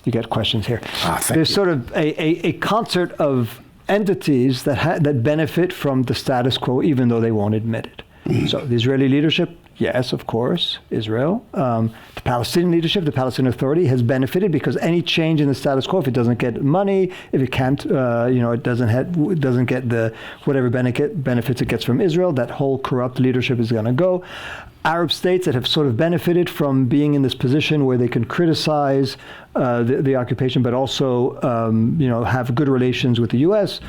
you get questions here. Thank There's you. sort of a concert of entities that benefit from the status quo, even though they won't admit it. So the Israeli leadership, yes, of course, Israel. The Palestinian leadership, the Palestinian Authority has benefited because any change in the status quo, if it doesn't get money, if it can't, it doesn't get the whatever benefits it gets from Israel, that whole corrupt leadership is going to go. Arab states that have sort of benefited from being in this position where they can criticize the occupation, but also, have good relations with the U.S.,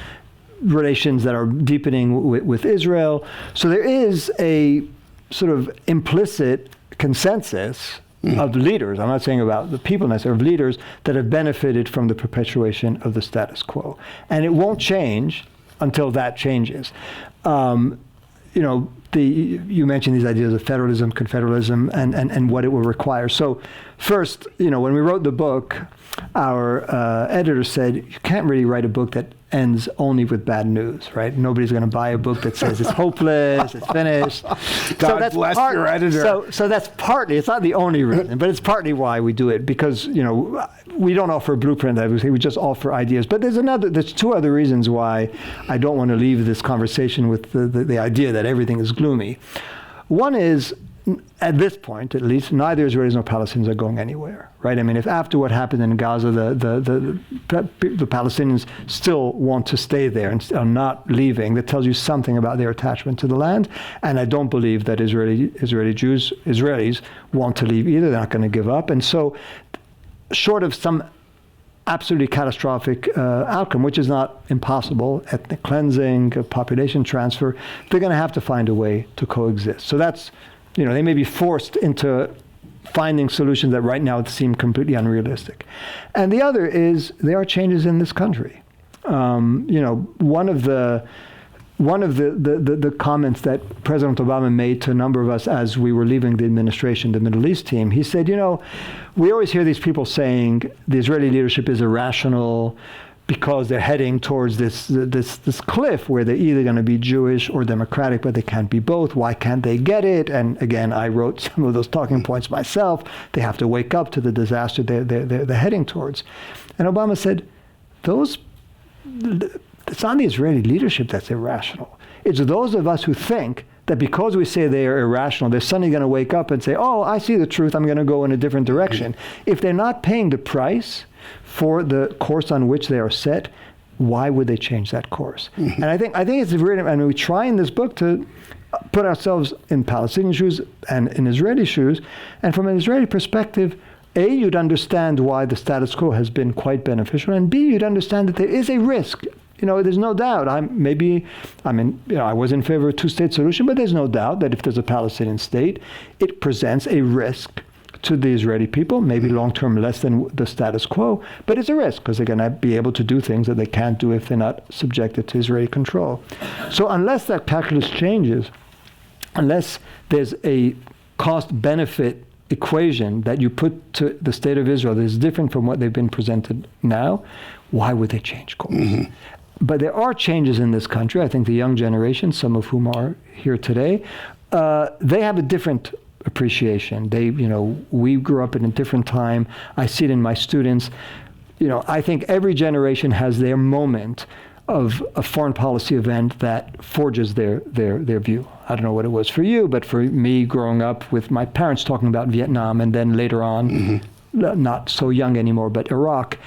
relations that are deepening with Israel. So there is a sort of implicit consensus of leaders, I'm not saying about the people necessarily, of leaders that have benefited from the perpetuation of the status quo. And it won't change until that changes. You mentioned these ideas of federalism, confederalism, and what it will require. So first, when we wrote the book, our editor said, you can't really write a book that ends only with bad news, right? Nobody's going to buy a book that says it's hopeless, it's finished. God bless your editor. So that's partly, it's not the only reason, but it's partly why we do it, because, we don't offer a blueprint, we just offer ideas. But there's two other reasons why I don't want to leave this conversation with the idea that everything is gloomy. One is, at this point, at least, neither Israelis nor Palestinians are going anywhere, right? I mean, if after what happened in Gaza, the Palestinians still want to stay there and are not leaving, that tells you something about their attachment to the land. And I don't believe that Israelis want to leave either. They're not going to give up. And so, short of some absolutely catastrophic outcome, which is not impossible, ethnic cleansing, population transfer, they're going to have to find a way to coexist. So that's, they may be forced into finding solutions that right now seem completely unrealistic. And the other is there are changes in this country. One of the comments that President Obama made to a number of us as we were leaving the administration, the Middle East team, he said, we always hear these people saying the Israeli leadership is irrational because they're heading towards this cliff where they're either going to be Jewish or democratic, but they can't be both. Why can't they get it? And again, I wrote some of those talking points myself. They have to wake up to the disaster they're heading towards. And Obama said, it's not the Israeli leadership that's irrational. It's those of us who think that because we say they are irrational, they're suddenly going to wake up and say, oh, I see the truth, I'm going to go in a different direction. If they're not paying the price for the course on which they are set, why would they change that course? And I think it's really, we try in this book to put ourselves in Palestinian shoes and in Israeli shoes, and from an Israeli perspective, A, you'd understand why the status quo has been quite beneficial, and B, you'd understand that there is a risk. There's no doubt. I was in favor of a two-state solution, but there's no doubt that if there's a Palestinian state, it presents a risk to the Israeli people, maybe long-term less than the status quo, but it's a risk because they're going to be able to do things that they can't do if they're not subjected to Israeli control. So unless that calculus changes, unless there's a cost-benefit equation that you put to the state of Israel that is different from what they've been presented now, why would they change course? But there are changes in this country. I think the young generation, some of whom are here today, they have a different appreciation. We grew up in a different time. I see it in my students. I think every generation has their moment of a foreign policy event that forges their view. I don't know what it was for you, but for me, growing up with my parents talking about Vietnam and then later on, not so young anymore, but Iraq,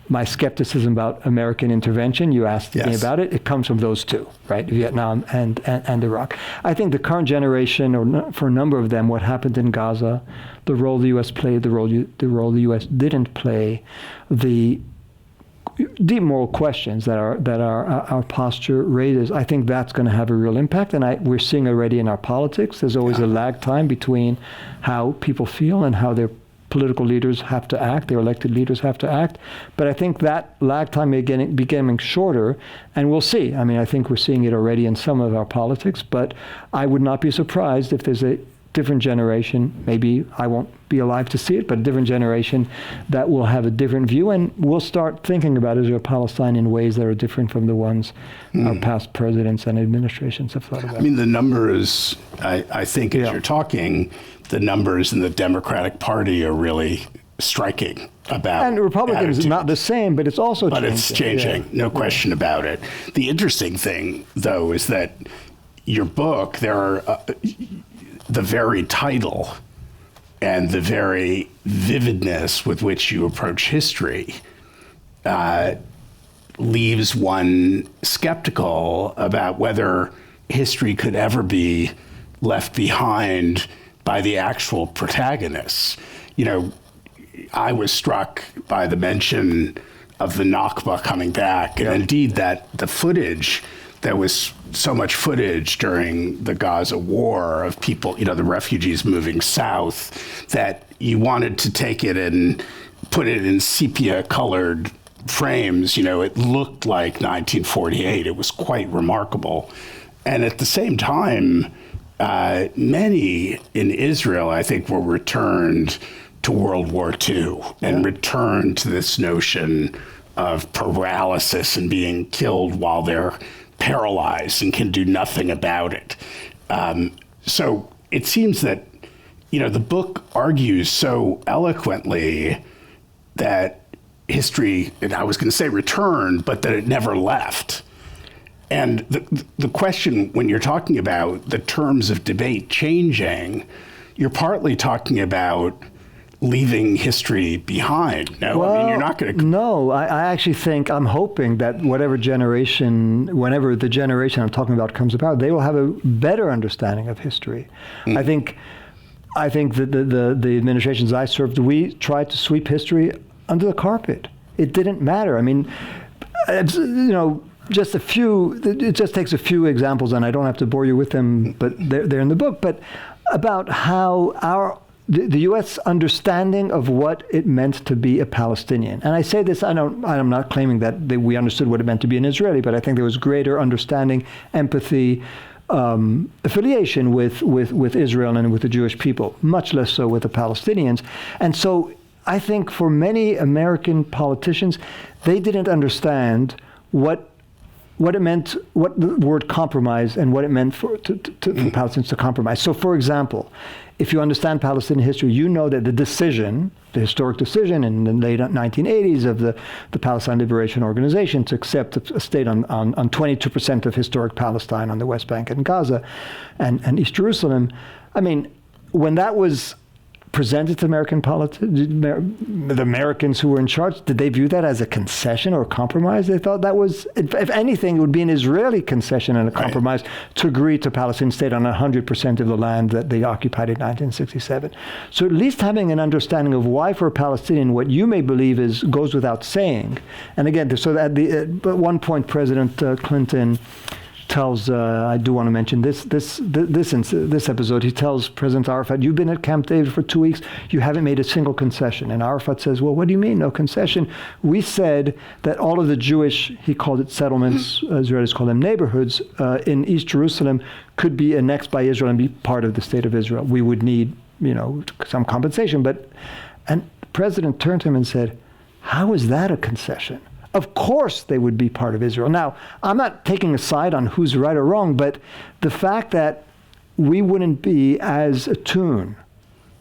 my skepticism about American intervention, you asked me about it, it comes from those two, right? Vietnam and Iraq. I think the current generation, or for a number of them, what happened in Gaza, the role the U.S. played, the role the U.S. didn't play, the deep moral questions that our posture raises, I think that's going to have a real impact. And we're seeing already in our politics, there's always a lag time between how people feel and how their political leaders have to act, their elected leaders have to act. But I think that lag time may be getting shorter, and we'll see. I think we're seeing it already in some of our politics, but I would not be surprised if there's a different generation, maybe I won't be alive to see it, but a different generation that will have a different view, and we'll start thinking about Israel-Palestine in ways that are different from the ones our past presidents and administrations have thought about. The numbers, I think as you're talking, the numbers in the Democratic Party are really striking about. And Republicans attitude. is not the same, but it's also But changing. it's changing, no question about it. The interesting thing, though, is that your book, there are the very title and the very vividness with which you approach history leaves one skeptical about whether history could ever be left behind by the actual protagonists. You know, I was struck by the mention of the Nakba coming back, and indeed that the footage, there was so much footage during the Gaza war of people, you know, the refugees moving south, that you wanted to take it and put it in sepia-colored frames. You know, it looked like 1948. It was quite remarkable. And at the same time, many in Israel, I think, were returned to World War II and returned to this notion of paralysis and being killed while they're paralyzed and can do nothing about it. So it seems that, you know, the book argues so eloquently that history, and I was going to say returned, but that it never left. And the question, when you're talking about the terms of debate changing, you're partly talking about leaving history behind. No, Well, I mean, you're not going to. No, I actually think, I'm hoping that whatever generation, whenever the generation I'm talking about comes about, they will have a better understanding of history. I think that the administrations I served, we tried to sweep history under the carpet. It didn't matter. I mean, it's, you know, just a few, it just takes a few examples, and I don't have to bore you with them, but they're in the book, but about how the U.S. understanding of what it meant to be a Palestinian. And I say this, I'm not claiming that we understood what it meant to be an Israeli, but I think there was greater understanding, empathy, affiliation with Israel and with the Jewish people, much less so with the Palestinians. And so I think for many American politicians, they didn't understand what it meant, what the word compromise and what it meant for Palestinians to compromise. So, for example, if you understand Palestinian history, you know that the historic decision in the late 1980s of the Palestine Liberation Organization to accept a state on 22% of historic Palestine on the West Bank and Gaza and East Jerusalem. I mean, when that was presented to American the Americans who were in charge, did they view that as a concession or a compromise? They thought that was, if anything, it would be an Israeli concession and a compromise to agree to Palestinian state on 100% of the land that they occupied in 1967. So at least having an understanding of why for a Palestinian what you may believe goes without saying. And again, so at one point, President Clinton tells, I do want to mention this episode, he tells President Arafat, you've been at Camp David for 2 weeks, you haven't made a single concession. And Arafat says, well, what do you mean, no concession? We said that all of the Jewish, he called it settlements, Israelis call them neighborhoods, in East Jerusalem could be annexed by Israel and be part of the state of Israel. We would need, you know, some compensation. And the president turned to him and said, how is that a concession? Of course they would be part of Israel. Now, I'm not taking a side on who's right or wrong, but the fact that we wouldn't be as attuned,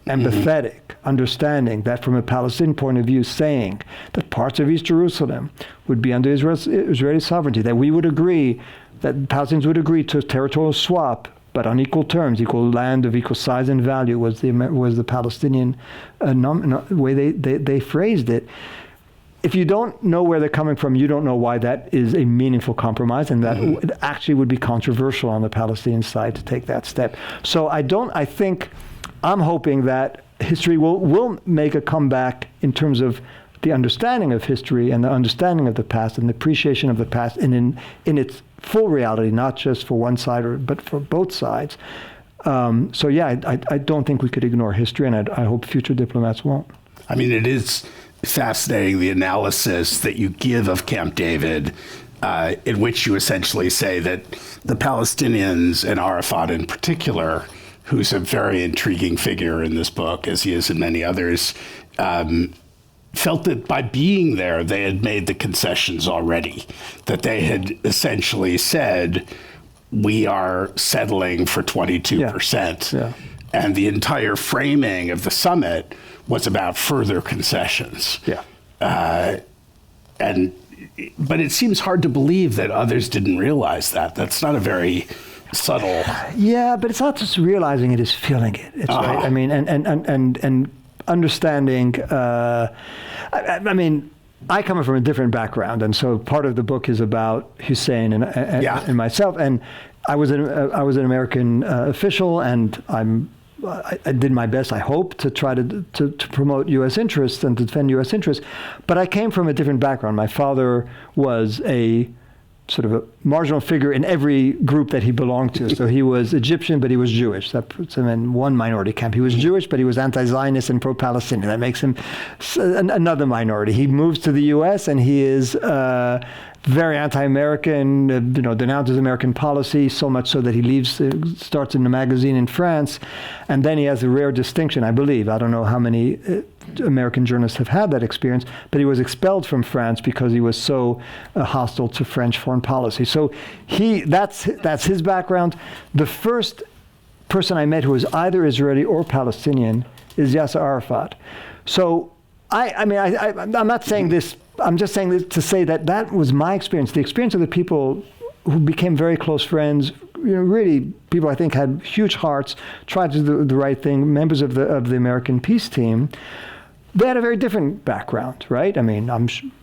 empathetic, understanding that from a Palestinian point of view, saying that parts of East Jerusalem would be under Israeli sovereignty, that we would agree, that Palestinians would agree to a territorial swap, but on equal terms, equal land of equal size and value was the Palestinian way they phrased it. If you don't know where they're coming from, you don't know why that is a meaningful compromise, and that it actually would be controversial on the Palestinian side to take that step. So I'm hoping that history will make a comeback in terms of the understanding of history and the understanding of the past and the appreciation of the past in its full reality, not just for one side, but for both sides. So yeah, I don't think we could ignore history, and I hope future diplomats won't. I mean, it is fascinating, the analysis that you give of Camp David, in which you essentially say that the Palestinians, and Arafat in particular, who's a very intriguing figure in this book, as he is in many others, felt that by being there, they had made the concessions already, that they had essentially said, we are settling for 22%. Yeah. And the entire framing of the summit was about further concessions. Yeah. But it seems hard to believe that others didn't realize that. That's not a very subtle. Yeah, but it's not just realizing it; it's feeling it. It's right. I mean, and understanding. I mean, I come from a different background, and so part of the book is about Hussein and myself. And I was an American official, and I did my best, I hope, to try to promote U.S. interests and to defend U.S. interests. But I came from a different background. My father was a sort of a marginal figure in every group that he belonged to. So he was Egyptian, but he was Jewish. That puts him in one minority camp. He was Jewish, but he was anti-Zionist and pro-Palestinian. That makes him another minority. He moves to the U.S. and he is very anti-American, denounces American policy, so much so that he leaves, starts in a magazine in France. And then he has a rare distinction, I believe. I don't know how many American journalists have had that experience, but he was expelled from France because he was so hostile to French foreign policy. So that's his background. The first person I met who was either Israeli or Palestinian is Yasser Arafat. So I'm not saying this, I'm just saying this to say that was my experience. The experience of the people who became very close friends, really people I think had huge hearts, tried to do the right thing, members of the American peace team. They had a very different background, right? I mean,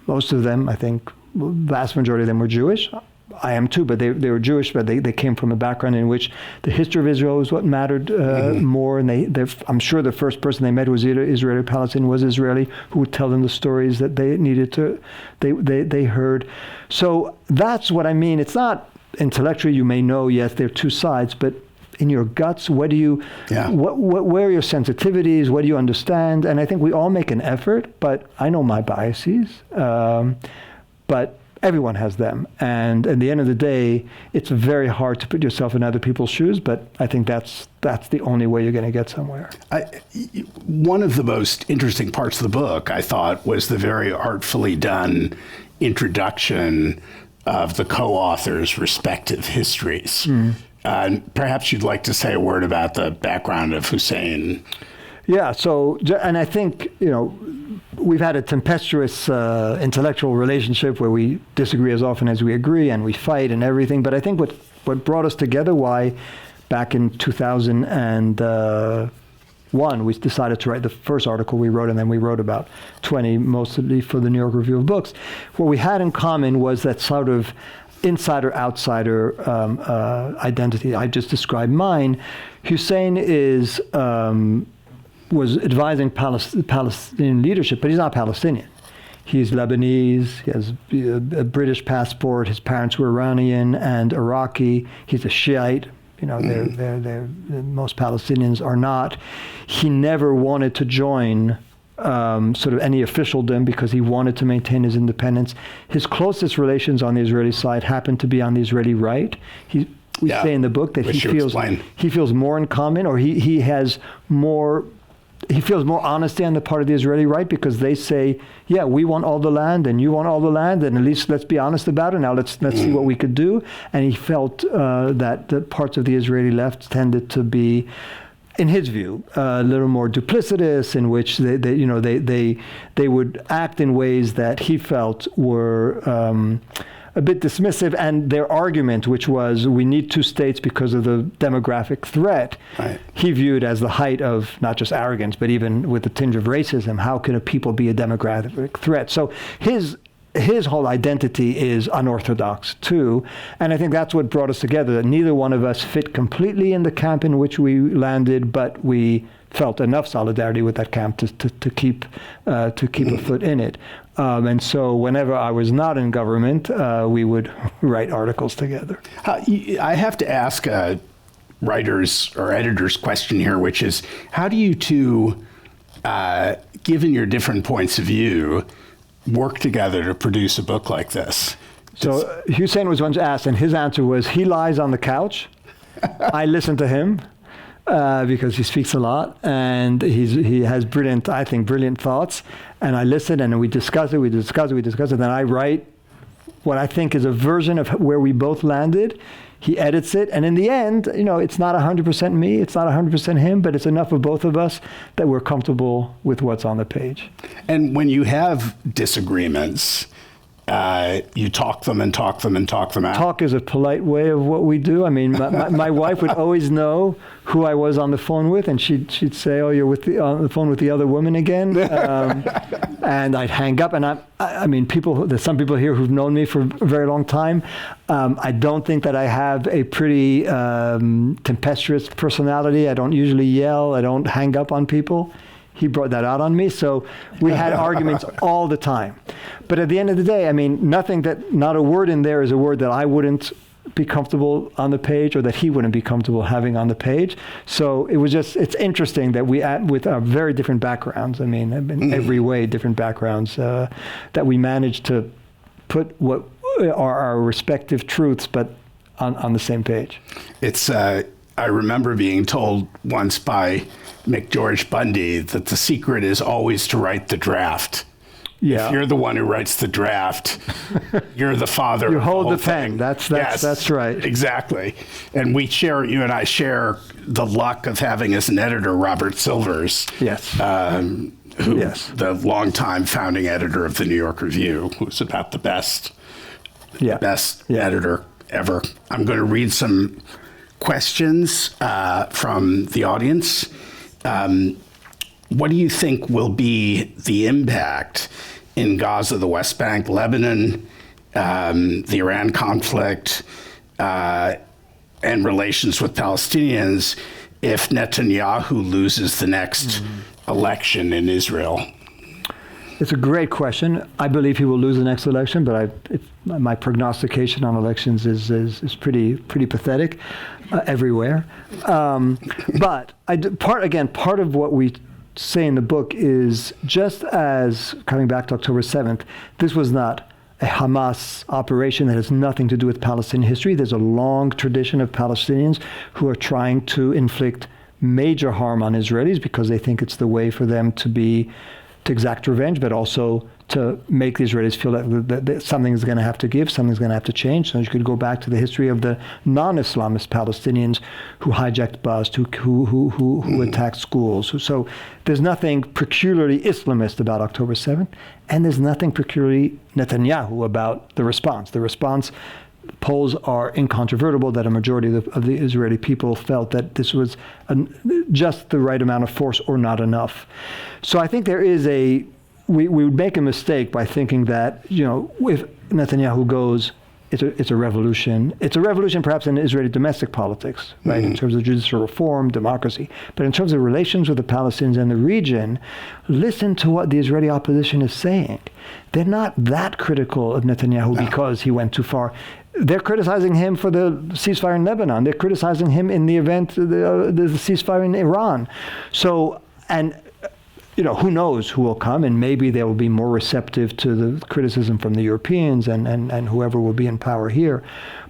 most of them, I think, vast majority of them were Jewish. I am too, but they were Jewish, but they came from a background in which the history of Israel was what mattered more. And I'm sure the first person they met who was either Israeli or Palestinian was Israeli, who would tell them the stories that they needed to, they heard. So that's what I mean. It's not intellectually, you may know, yes, there are two sides, but in your guts, where are your sensitivities? What do you understand? And I think we all make an effort, but I know my biases. But everyone has them. And at the end of the day, it's very hard to put yourself in other people's shoes, but I think that's the only way you're going to get somewhere. One of the most interesting parts of the book, I thought, was the very artfully done introduction of the co-authors' respective histories. And perhaps you'd like to say a word about the background of Hussein. Yeah, and I think, we've had a tempestuous intellectual relationship where we disagree as often as we agree and we fight and everything. But I think what brought us together, why back in 2001, we decided to write the first article we wrote, and then we wrote about 20, mostly for the New York Review of Books. What we had in common was that sort of insider-outsider identity. I just described mine. Hussein was advising Palestinian leadership, but he's not Palestinian. He's Lebanese. He has a British passport. His parents were Iranian and Iraqi. He's a Shiite. Most Palestinians are not. He never wanted to join sort of any officialdom because he wanted to maintain his independence. His closest relations on the Israeli side happened to be on the Israeli right. We say in the book that he feels more in common, or he feels more honesty on the part of the Israeli right, because they say, yeah, we want all the land and you want all the land, and at least let's be honest about it. Now let's see what we could do. And he felt that the parts of the Israeli left tended to be, in his view, a little more duplicitous, in which they would act in ways that he felt were a bit dismissive, and their argument, which was we need two states because of the demographic threat, right, he viewed as the height of not just arrogance, but even with a tinge of racism. How can a people be a demographic threat? So his whole identity is unorthodox too, and I think that's what brought us together. That neither one of us fit completely in the camp in which we landed, but we felt enough solidarity with that camp to keep a foot in it. And so whenever I was not in government, we would write articles together. I have to ask a writer's or editor's question here, which is, how do you two, given your different points of view, work together to produce a book like this? So Hussein was once asked, and his answer was, he lies on the couch. I listen to him. Because he speaks a lot, and he has brilliant thoughts, and I listen, and we discuss it, then I write what I think is a version of where we both landed. He edits it, and in the end, it's not 100% me, it's not 100% him, but it's enough of both of us that we're comfortable with what's on the page. And when you have disagreements, you talk them and talk them and talk them out. Talk is a polite way of what we do. I mean, my wife would always know who I was on the phone with, and she'd say, "Oh, you're on the phone with the other woman again," and I'd hang up. And I mean, there's some people here who've known me for a very long time. I don't think that I have a pretty tempestuous personality. I don't usually yell. I don't hang up on people. He brought that out on me. So we had arguments all the time. But at the end of the day, I mean, not a word in there is a word that I wouldn't be comfortable on the page or that he wouldn't be comfortable having on the page. So it's interesting that with our very different backgrounds, I mean, in every way, different backgrounds, that we managed to put what are our respective truths, but on the same page. I remember being told once by McGeorge Bundy that the secret is always to write the draft. Yeah. If you're the one who writes the draft, you're the father. You hold of the pen. That's right. Exactly. And you and I share the luck of having as an editor Robert Silvers. Yes. The longtime founding editor of the New York Review, who's about the best editor ever. I'm going to read some questions from the audience. What do you think will be the impact in Gaza, the West Bank, Lebanon, the Iran conflict, and relations with Palestinians if Netanyahu loses the next election in Israel? It's a great question. I believe he will lose the next election, but my prognostication on elections is pretty pathetic everywhere. But part of what we say in the book is, just as coming back to October 7th, this was not a Hamas operation that has nothing to do with Palestinian history. There's a long tradition of Palestinians who are trying to inflict major harm on Israelis because they think it's the way for them to exact revenge, but also to make the Israelis feel that something is going to have to give, something's going to have to change. So you could go back to the history of the non-Islamist Palestinians who hijacked buses, who attacked schools. So there's nothing peculiarly Islamist about October 7th, and there's nothing peculiarly Netanyahu about the response. The response polls are incontrovertible that a majority of the Israeli people felt that this was just the right amount of force or not enough. So I think there is we would make a mistake by thinking that, if Netanyahu goes, it's a revolution. It's a revolution perhaps in Israeli domestic politics, right, in terms of judicial reform, democracy. But in terms of relations with the Palestinians and the region, listen to what the Israeli opposition is saying. They're not that critical of Netanyahu because he went too far. They're criticizing him for the ceasefire in Lebanon. They're criticizing him in the event the ceasefire in Iran. So, and who knows who will come, and maybe they will be more receptive to the criticism from the Europeans and whoever will be in power here.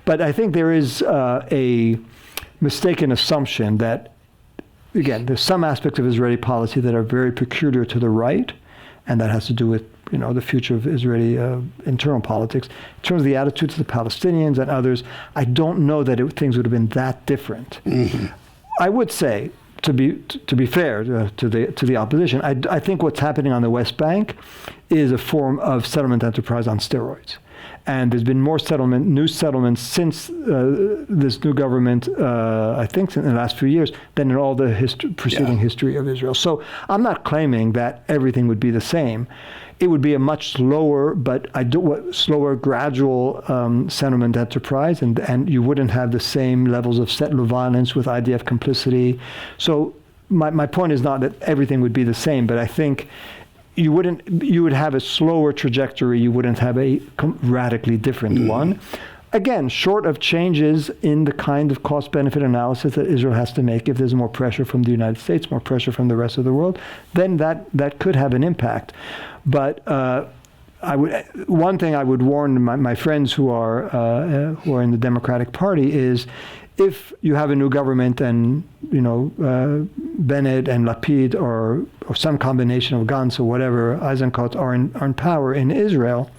But I think there is a mistaken assumption that, again, there's some aspects of Israeli policy that are very peculiar to the right, and that has to do with the future of Israeli internal politics. In terms of the attitudes of the Palestinians and others, I don't know that things would have been that different. I would say, to be fair to the opposition, I think what's happening on the West Bank is a form of settlement enterprise on steroids. And there's been more new settlements since this new government, I think in the last few years, than in all the preceding history of Israel. So I'm not claiming that everything would be the same. It would be a much slower, gradual settlement enterprise, and you wouldn't have the same levels of settler violence with IDF complicity. So my point is not that everything would be the same, but I think you would have a slower trajectory. You wouldn't have a radically different one. Again, short of changes in the kind of cost-benefit analysis that Israel has to make. If there's more pressure from the United States, more pressure from the rest of the world, then that could have an impact. But one thing I would warn my friends who are in the Democratic Party is, if you have a new government and Bennett and Lapid or some combination of Gantz or whatever, Eisenkot are in power in Israel,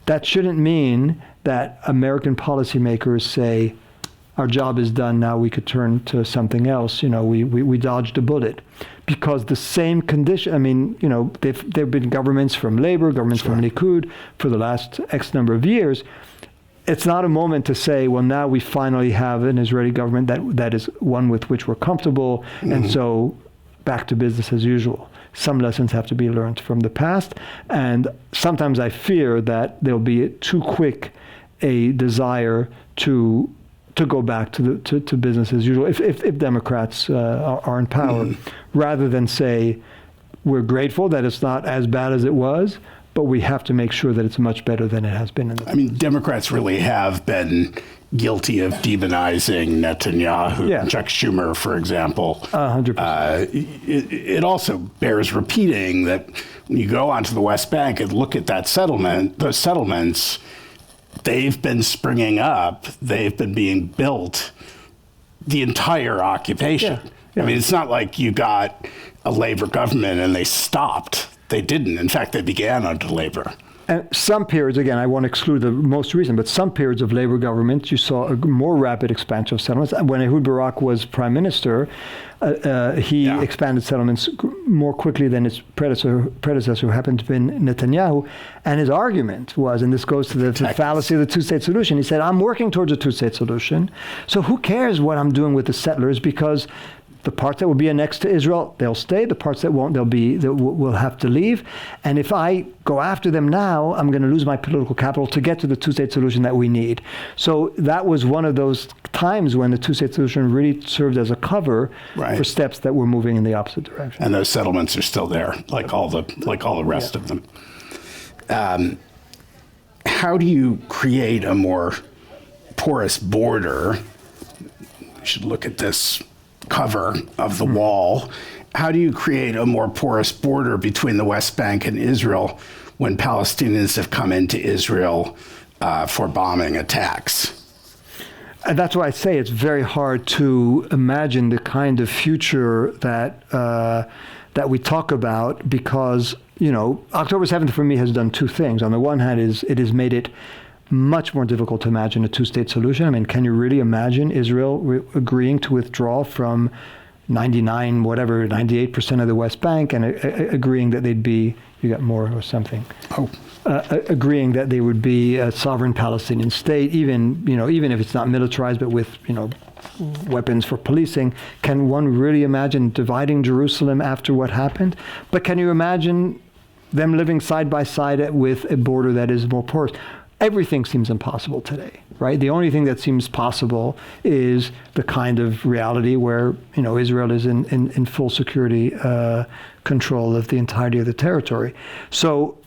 that shouldn't mean that American policymakers say, our job is done, now we could turn to something else. We dodged a bullet. Because the same condition, there've been governments from Labor, governments from Likud for the last X number of years. It's not a moment to say, well, now we finally have an Israeli government that is one with which we're comfortable, and so back to business as usual. Some lessons have to be learned from the past, and sometimes I fear that there'll be too quick a desire to go back to business as usual if Democrats are in power, rather than say we're grateful that it's not as bad as it was, but we have to make sure that it's much better than it has been in the past. Democrats really have been guilty of demonizing Netanyahu, Chuck Schumer, for example. 100%. It also bears repeating that when you go onto the West Bank and look at those settlements, they've been springing up, they've been being built the entire occupation. It's not like you got a Labor government and they stopped. They didn't. In fact, they began under Labor. And some periods, again, I won't exclude the most recent, but some periods of Labor government, you saw a more rapid expansion of settlements. When Ehud Barak was prime minister, he expanded settlements more quickly than his predecessor, who happened to be Netanyahu. And his argument was, and this goes to the fallacy of the two-state solution, he said, I'm working towards a two-state solution, so who cares what I'm doing with the settlers, because the parts that will be annexed to Israel, they'll stay. The parts that won't, will have to leave. And if I go after them now, I'm going to lose my political capital to get to the two-state solution that we need. So that was one of those times when the two-state solution really served as a cover for steps that were moving in the opposite direction. And those settlements are still there, like all the rest of them. How do you create a more porous border? You should look at this cover of the wall. How do you create a more porous border between the West Bank and Israel when Palestinians have come into Israel for bombing attacks? And that's why I say it's very hard to imagine the kind of future that we talk about, because October 7th for me has done two things. On the one hand, it has made it much more difficult to imagine a two-state solution. Can you really imagine Israel agreeing to withdraw from 98% of the West Bank and agreeing that they'd be, you got more or something, agreeing that they would be a sovereign Palestinian state, even if it's not militarized, but with, weapons for policing? Can one really imagine dividing Jerusalem after what happened? But can you imagine them living side by side with a border that is more porous? Everything seems impossible today, right? The only thing that seems possible is the kind of reality where, Israel is in full security control of the entirety of the territory. So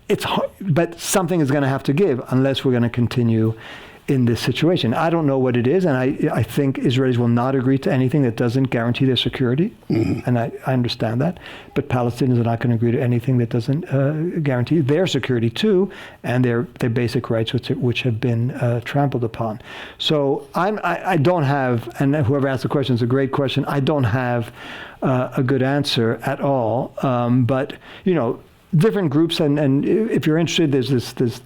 it's hard, but something is going to have to give unless we're going to continue in this situation. I don't know what it is, and I think Israelis will not agree to anything that doesn't guarantee their security, and I understand that. But Palestinians are not going to agree to anything that doesn't guarantee their security too, and their basic rights, which have been trampled upon. So I don't have, and whoever asked the question is a great question, I don't have a good answer at all. But different groups, and if you're interested, there's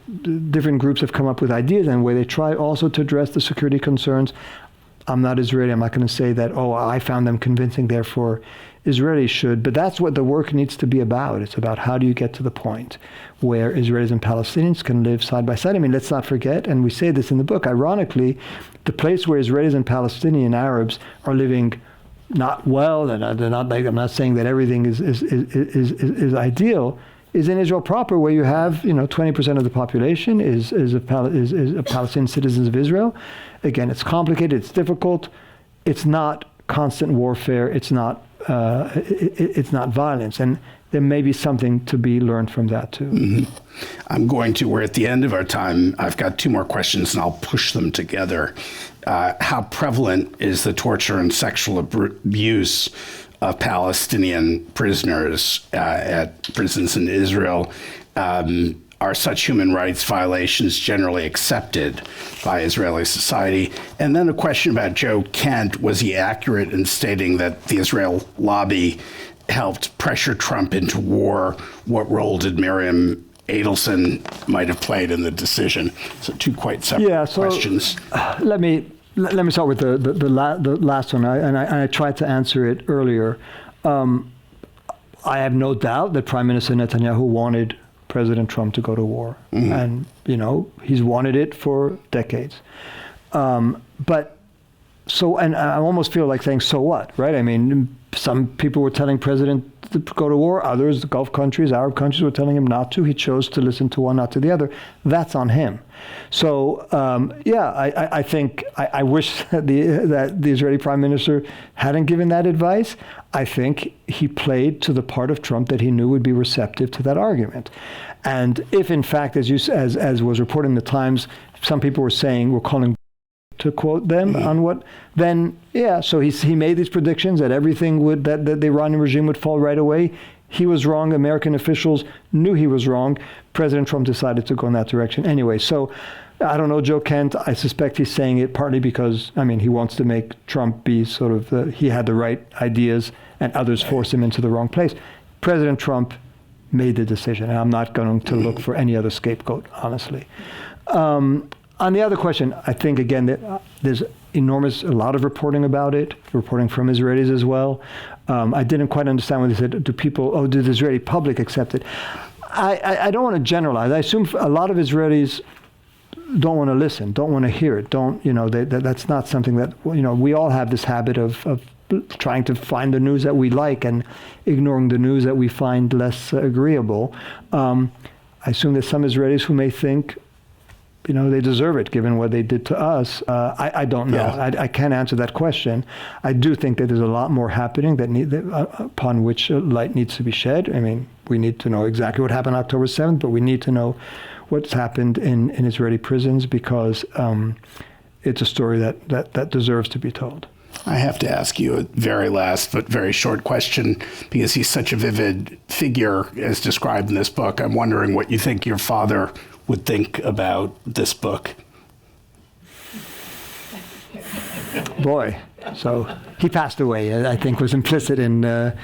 different groups have come up with ideas and where they try also to address the security concerns. I'm not Israeli. I'm not going to say that, I found them convincing, therefore Israelis should. But that's what the work needs to be about. It's about how do you get to the point where Israelis and Palestinians can live side by side. Let's not forget, and we say this in the book, ironically, the place where Israelis and Palestinian Arabs are living not well, and I'm not saying that everything is ideal, is in Israel proper, where you have 20% of the population is Palestinian citizens of Israel. Again, it's complicated, it's difficult, it's not constant warfare, it's not violence, and there may be something to be learned from that too. Mm-hmm. We're at the end of our time. I've got two more questions and I'll push them together. How prevalent is the torture and sexual abuse of Palestinian prisoners at prisons in Israel? Are such human rights violations generally accepted by Israeli society? And then a question about Joe Kent. Was he accurate in stating that the Israel lobby helped pressure Trump into war? What role did Miriam Adelson might have played in the decision? So two quite separate questions. Let me let me start with the last one, I tried to answer it earlier. I have no doubt that Prime Minister Netanyahu wanted President Trump to go to war. Mm-hmm. And, he's wanted it for decades. But and I almost feel like saying, so what, right? I mean, some people were telling President to go to war. Others, the Gulf countries, Arab countries, were telling him not to. He chose to listen to one, not to the other. That's on him. So, I think I wish that the Israeli Prime Minister hadn't given that advice. I think he played to the part of Trump that he knew would be receptive to that argument. And if, in fact, as was reported in the Times, some people were calling to quote them on what, then so he made these predictions that everything that the Iranian regime would fall right away. He was wrong. American officials knew he was wrong. President Trump decided to go in that direction anyway. So I don't know, Joe Kent. I suspect he's saying it partly because, he wants to make Trump be sort of he had the right ideas and others forced him into the wrong place. President Trump made the decision, and I'm not going to look for any other scapegoat, honestly. On the other question, I think, again, that there's a lot of reporting about it, reporting from Israelis as well. I didn't quite understand when they said, did the Israeli public accept it? I don't want to generalize. I assume a lot of Israelis don't want to listen, don't want to hear it, that's not something that, we all have this habit of trying to find the news that we like and ignoring the news that we find less agreeable. I assume there's some Israelis who may think, they deserve it given what they did to us. I don't know. Yeah. I can't answer that question. I do think that there's a lot more happening upon which light needs to be shed. We need to know exactly what happened October 7th, but we need to know what's happened in Israeli prisons because it's a story that deserves to be told. I have to ask you a very last but very short question because he's such a vivid figure as described in this book. I'm wondering what you think your father would think about this book. Boy, so he passed away, I think was implicit in the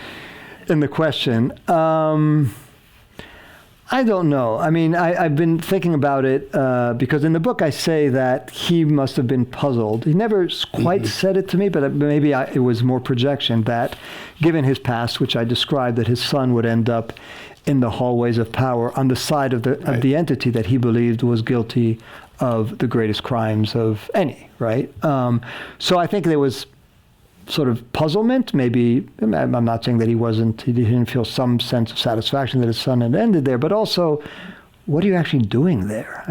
question. I don't know. I've been thinking about it because in the book I say that he must have been puzzled. He never quite said it to me, but maybe it was more projection that given his past, which I described, that his son would end up in the hallways of power on the side of the entity that he believed was guilty of the greatest crimes of any, right? So I think there was sort of puzzlement. Maybe, I'm not saying that he didn't feel some sense of satisfaction that his son had ended there, but also, what are you actually doing there?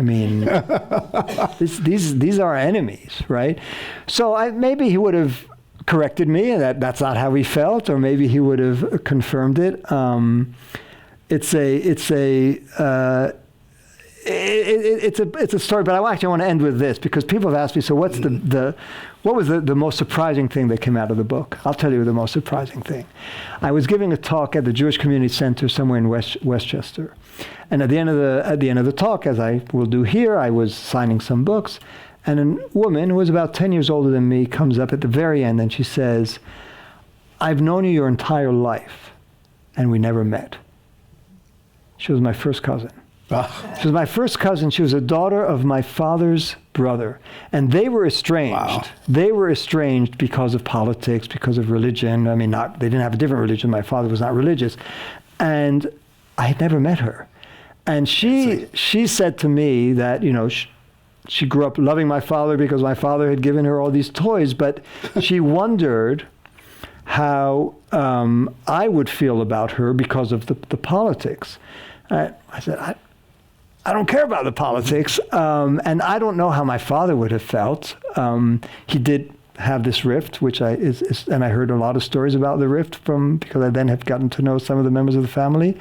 These are our enemies, right? So maybe he would have corrected me, and that's not how he felt, or maybe he would have confirmed it. It's a story, but I want to end with this because people have asked me, so what was the most surprising thing that came out of the book? I'll tell you the most surprising thing. I was giving a talk at the Jewish Community Center somewhere in Westchester, and at the end of the talk, as I will do here, I was signing some books, and a woman who was about 10 years older than me comes up at the very end and she says, "I've known you your entire life, and we never met." She was my first cousin. She was my first cousin. She was a daughter of my father's brother. And they were estranged. Wow. They were estranged because of politics, because of religion. They didn't have a different religion. My father was not religious. And I had never met her. And she said to me that, she grew up loving my father because my father had given her all these toys, but she wondered how I would feel about her because of the politics. I said, I don't care about the politics, and I don't know how my father would have felt. He did have this rift, which and I heard a lot of stories about the rift because I then have gotten to know some of the members of the family.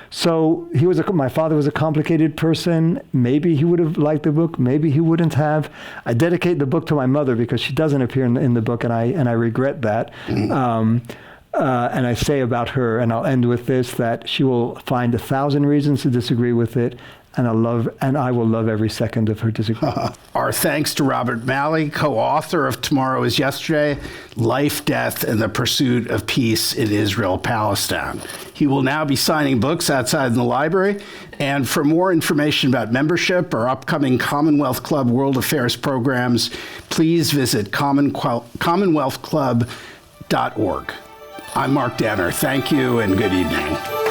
So my father was a complicated person. Maybe he would have liked the book. Maybe he wouldn't have. I dedicate the book to my mother because she doesn't appear in the book, and I regret that. And I say about her, and I'll end with this, that she will find 1,000 reasons to disagree with it, and I will love every second of her disagreement. Our thanks to Robert Malley, co-author of Tomorrow is Yesterday, Life, Death, and the Pursuit of Peace in Israel-Palestine. He will now be signing books outside in the library. And for more information about membership or upcoming Commonwealth Club World Affairs programs, please visit commonwealthclub.org. I'm Mark Danner. Thank you and good evening.